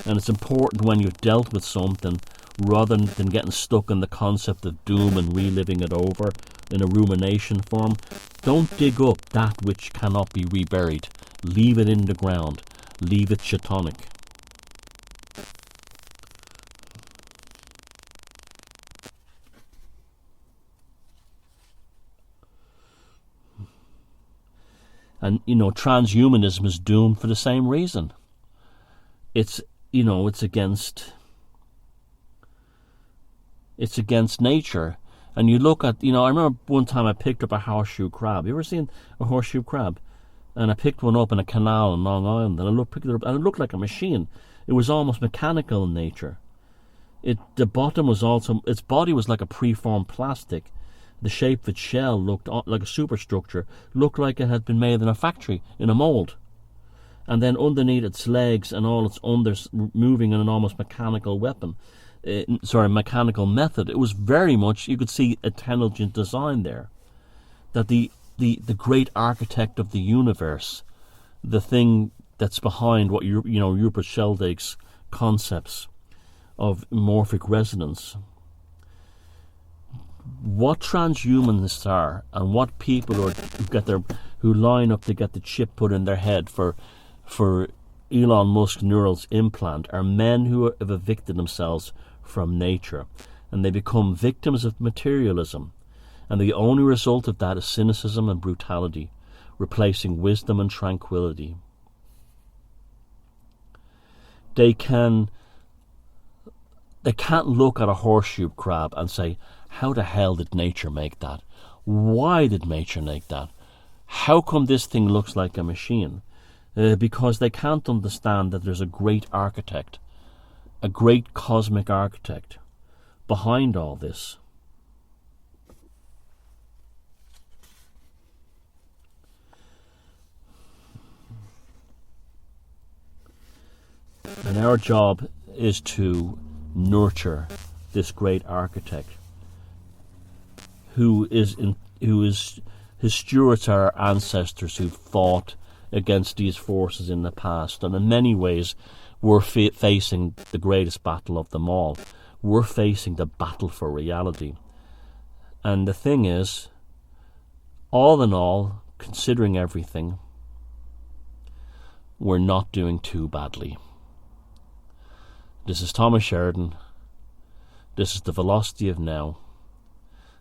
And it's important when you've dealt with something, rather than getting stuck in the concept of doom and reliving it over in a rumination form, don't dig up that which cannot be reburied. Leave it in the ground. Leave it shatonic. And, transhumanism is doomed for the same reason. It's against nature. And you look at, I remember one time I picked up a horseshoe crab. You ever seen a horseshoe crab? And I picked one up in a canal in Long Island, and picked it up, and it looked like a machine. It was almost mechanical in nature. The bottom was also, its body was like a preformed plastic. The shape of its shell looked like a superstructure, looked like it had been made in a factory, in a mould. And then underneath its legs and all its unders moving in an almost mechanical mechanical method. It was very much, you could see intelligent design there. That the great architect of the universe, the thing that's behind what Rupert Sheldrake's concepts of morphic resonance, what transhumanists are and what people who line up to get the chip put in their head for Elon Musk's neural implant are men who have evicted themselves from nature, and they become victims of materialism, and the only result of that is cynicism and brutality, replacing wisdom and tranquility. They can't look at a horseshoe crab and say, how the hell did nature make that? Why did nature make that? How come this thing looks like a machine? Because they can't understand that there's a great architect, a great cosmic architect behind all this. And our job is to nurture this great architect whose stewards are our ancestors who fought against these forces in the past, and in many ways we're facing the greatest battle of them all. We're facing the battle for reality. And the thing is, all in all, considering everything, we're not doing too badly. This is Thomas Sheridan. This is the Velocity of Now.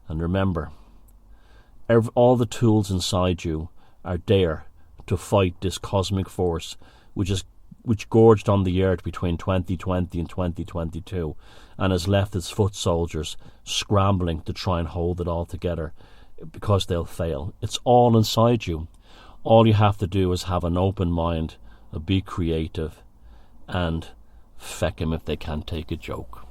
And remember, all the tools inside you are there to fight this cosmic force which gorged on the earth between 2020 and 2022 and has left its foot soldiers scrambling to try and hold it all together because they'll fail. It's all inside you. All you have to do is have an open mind, be creative, and feck 'em if they can't take a joke.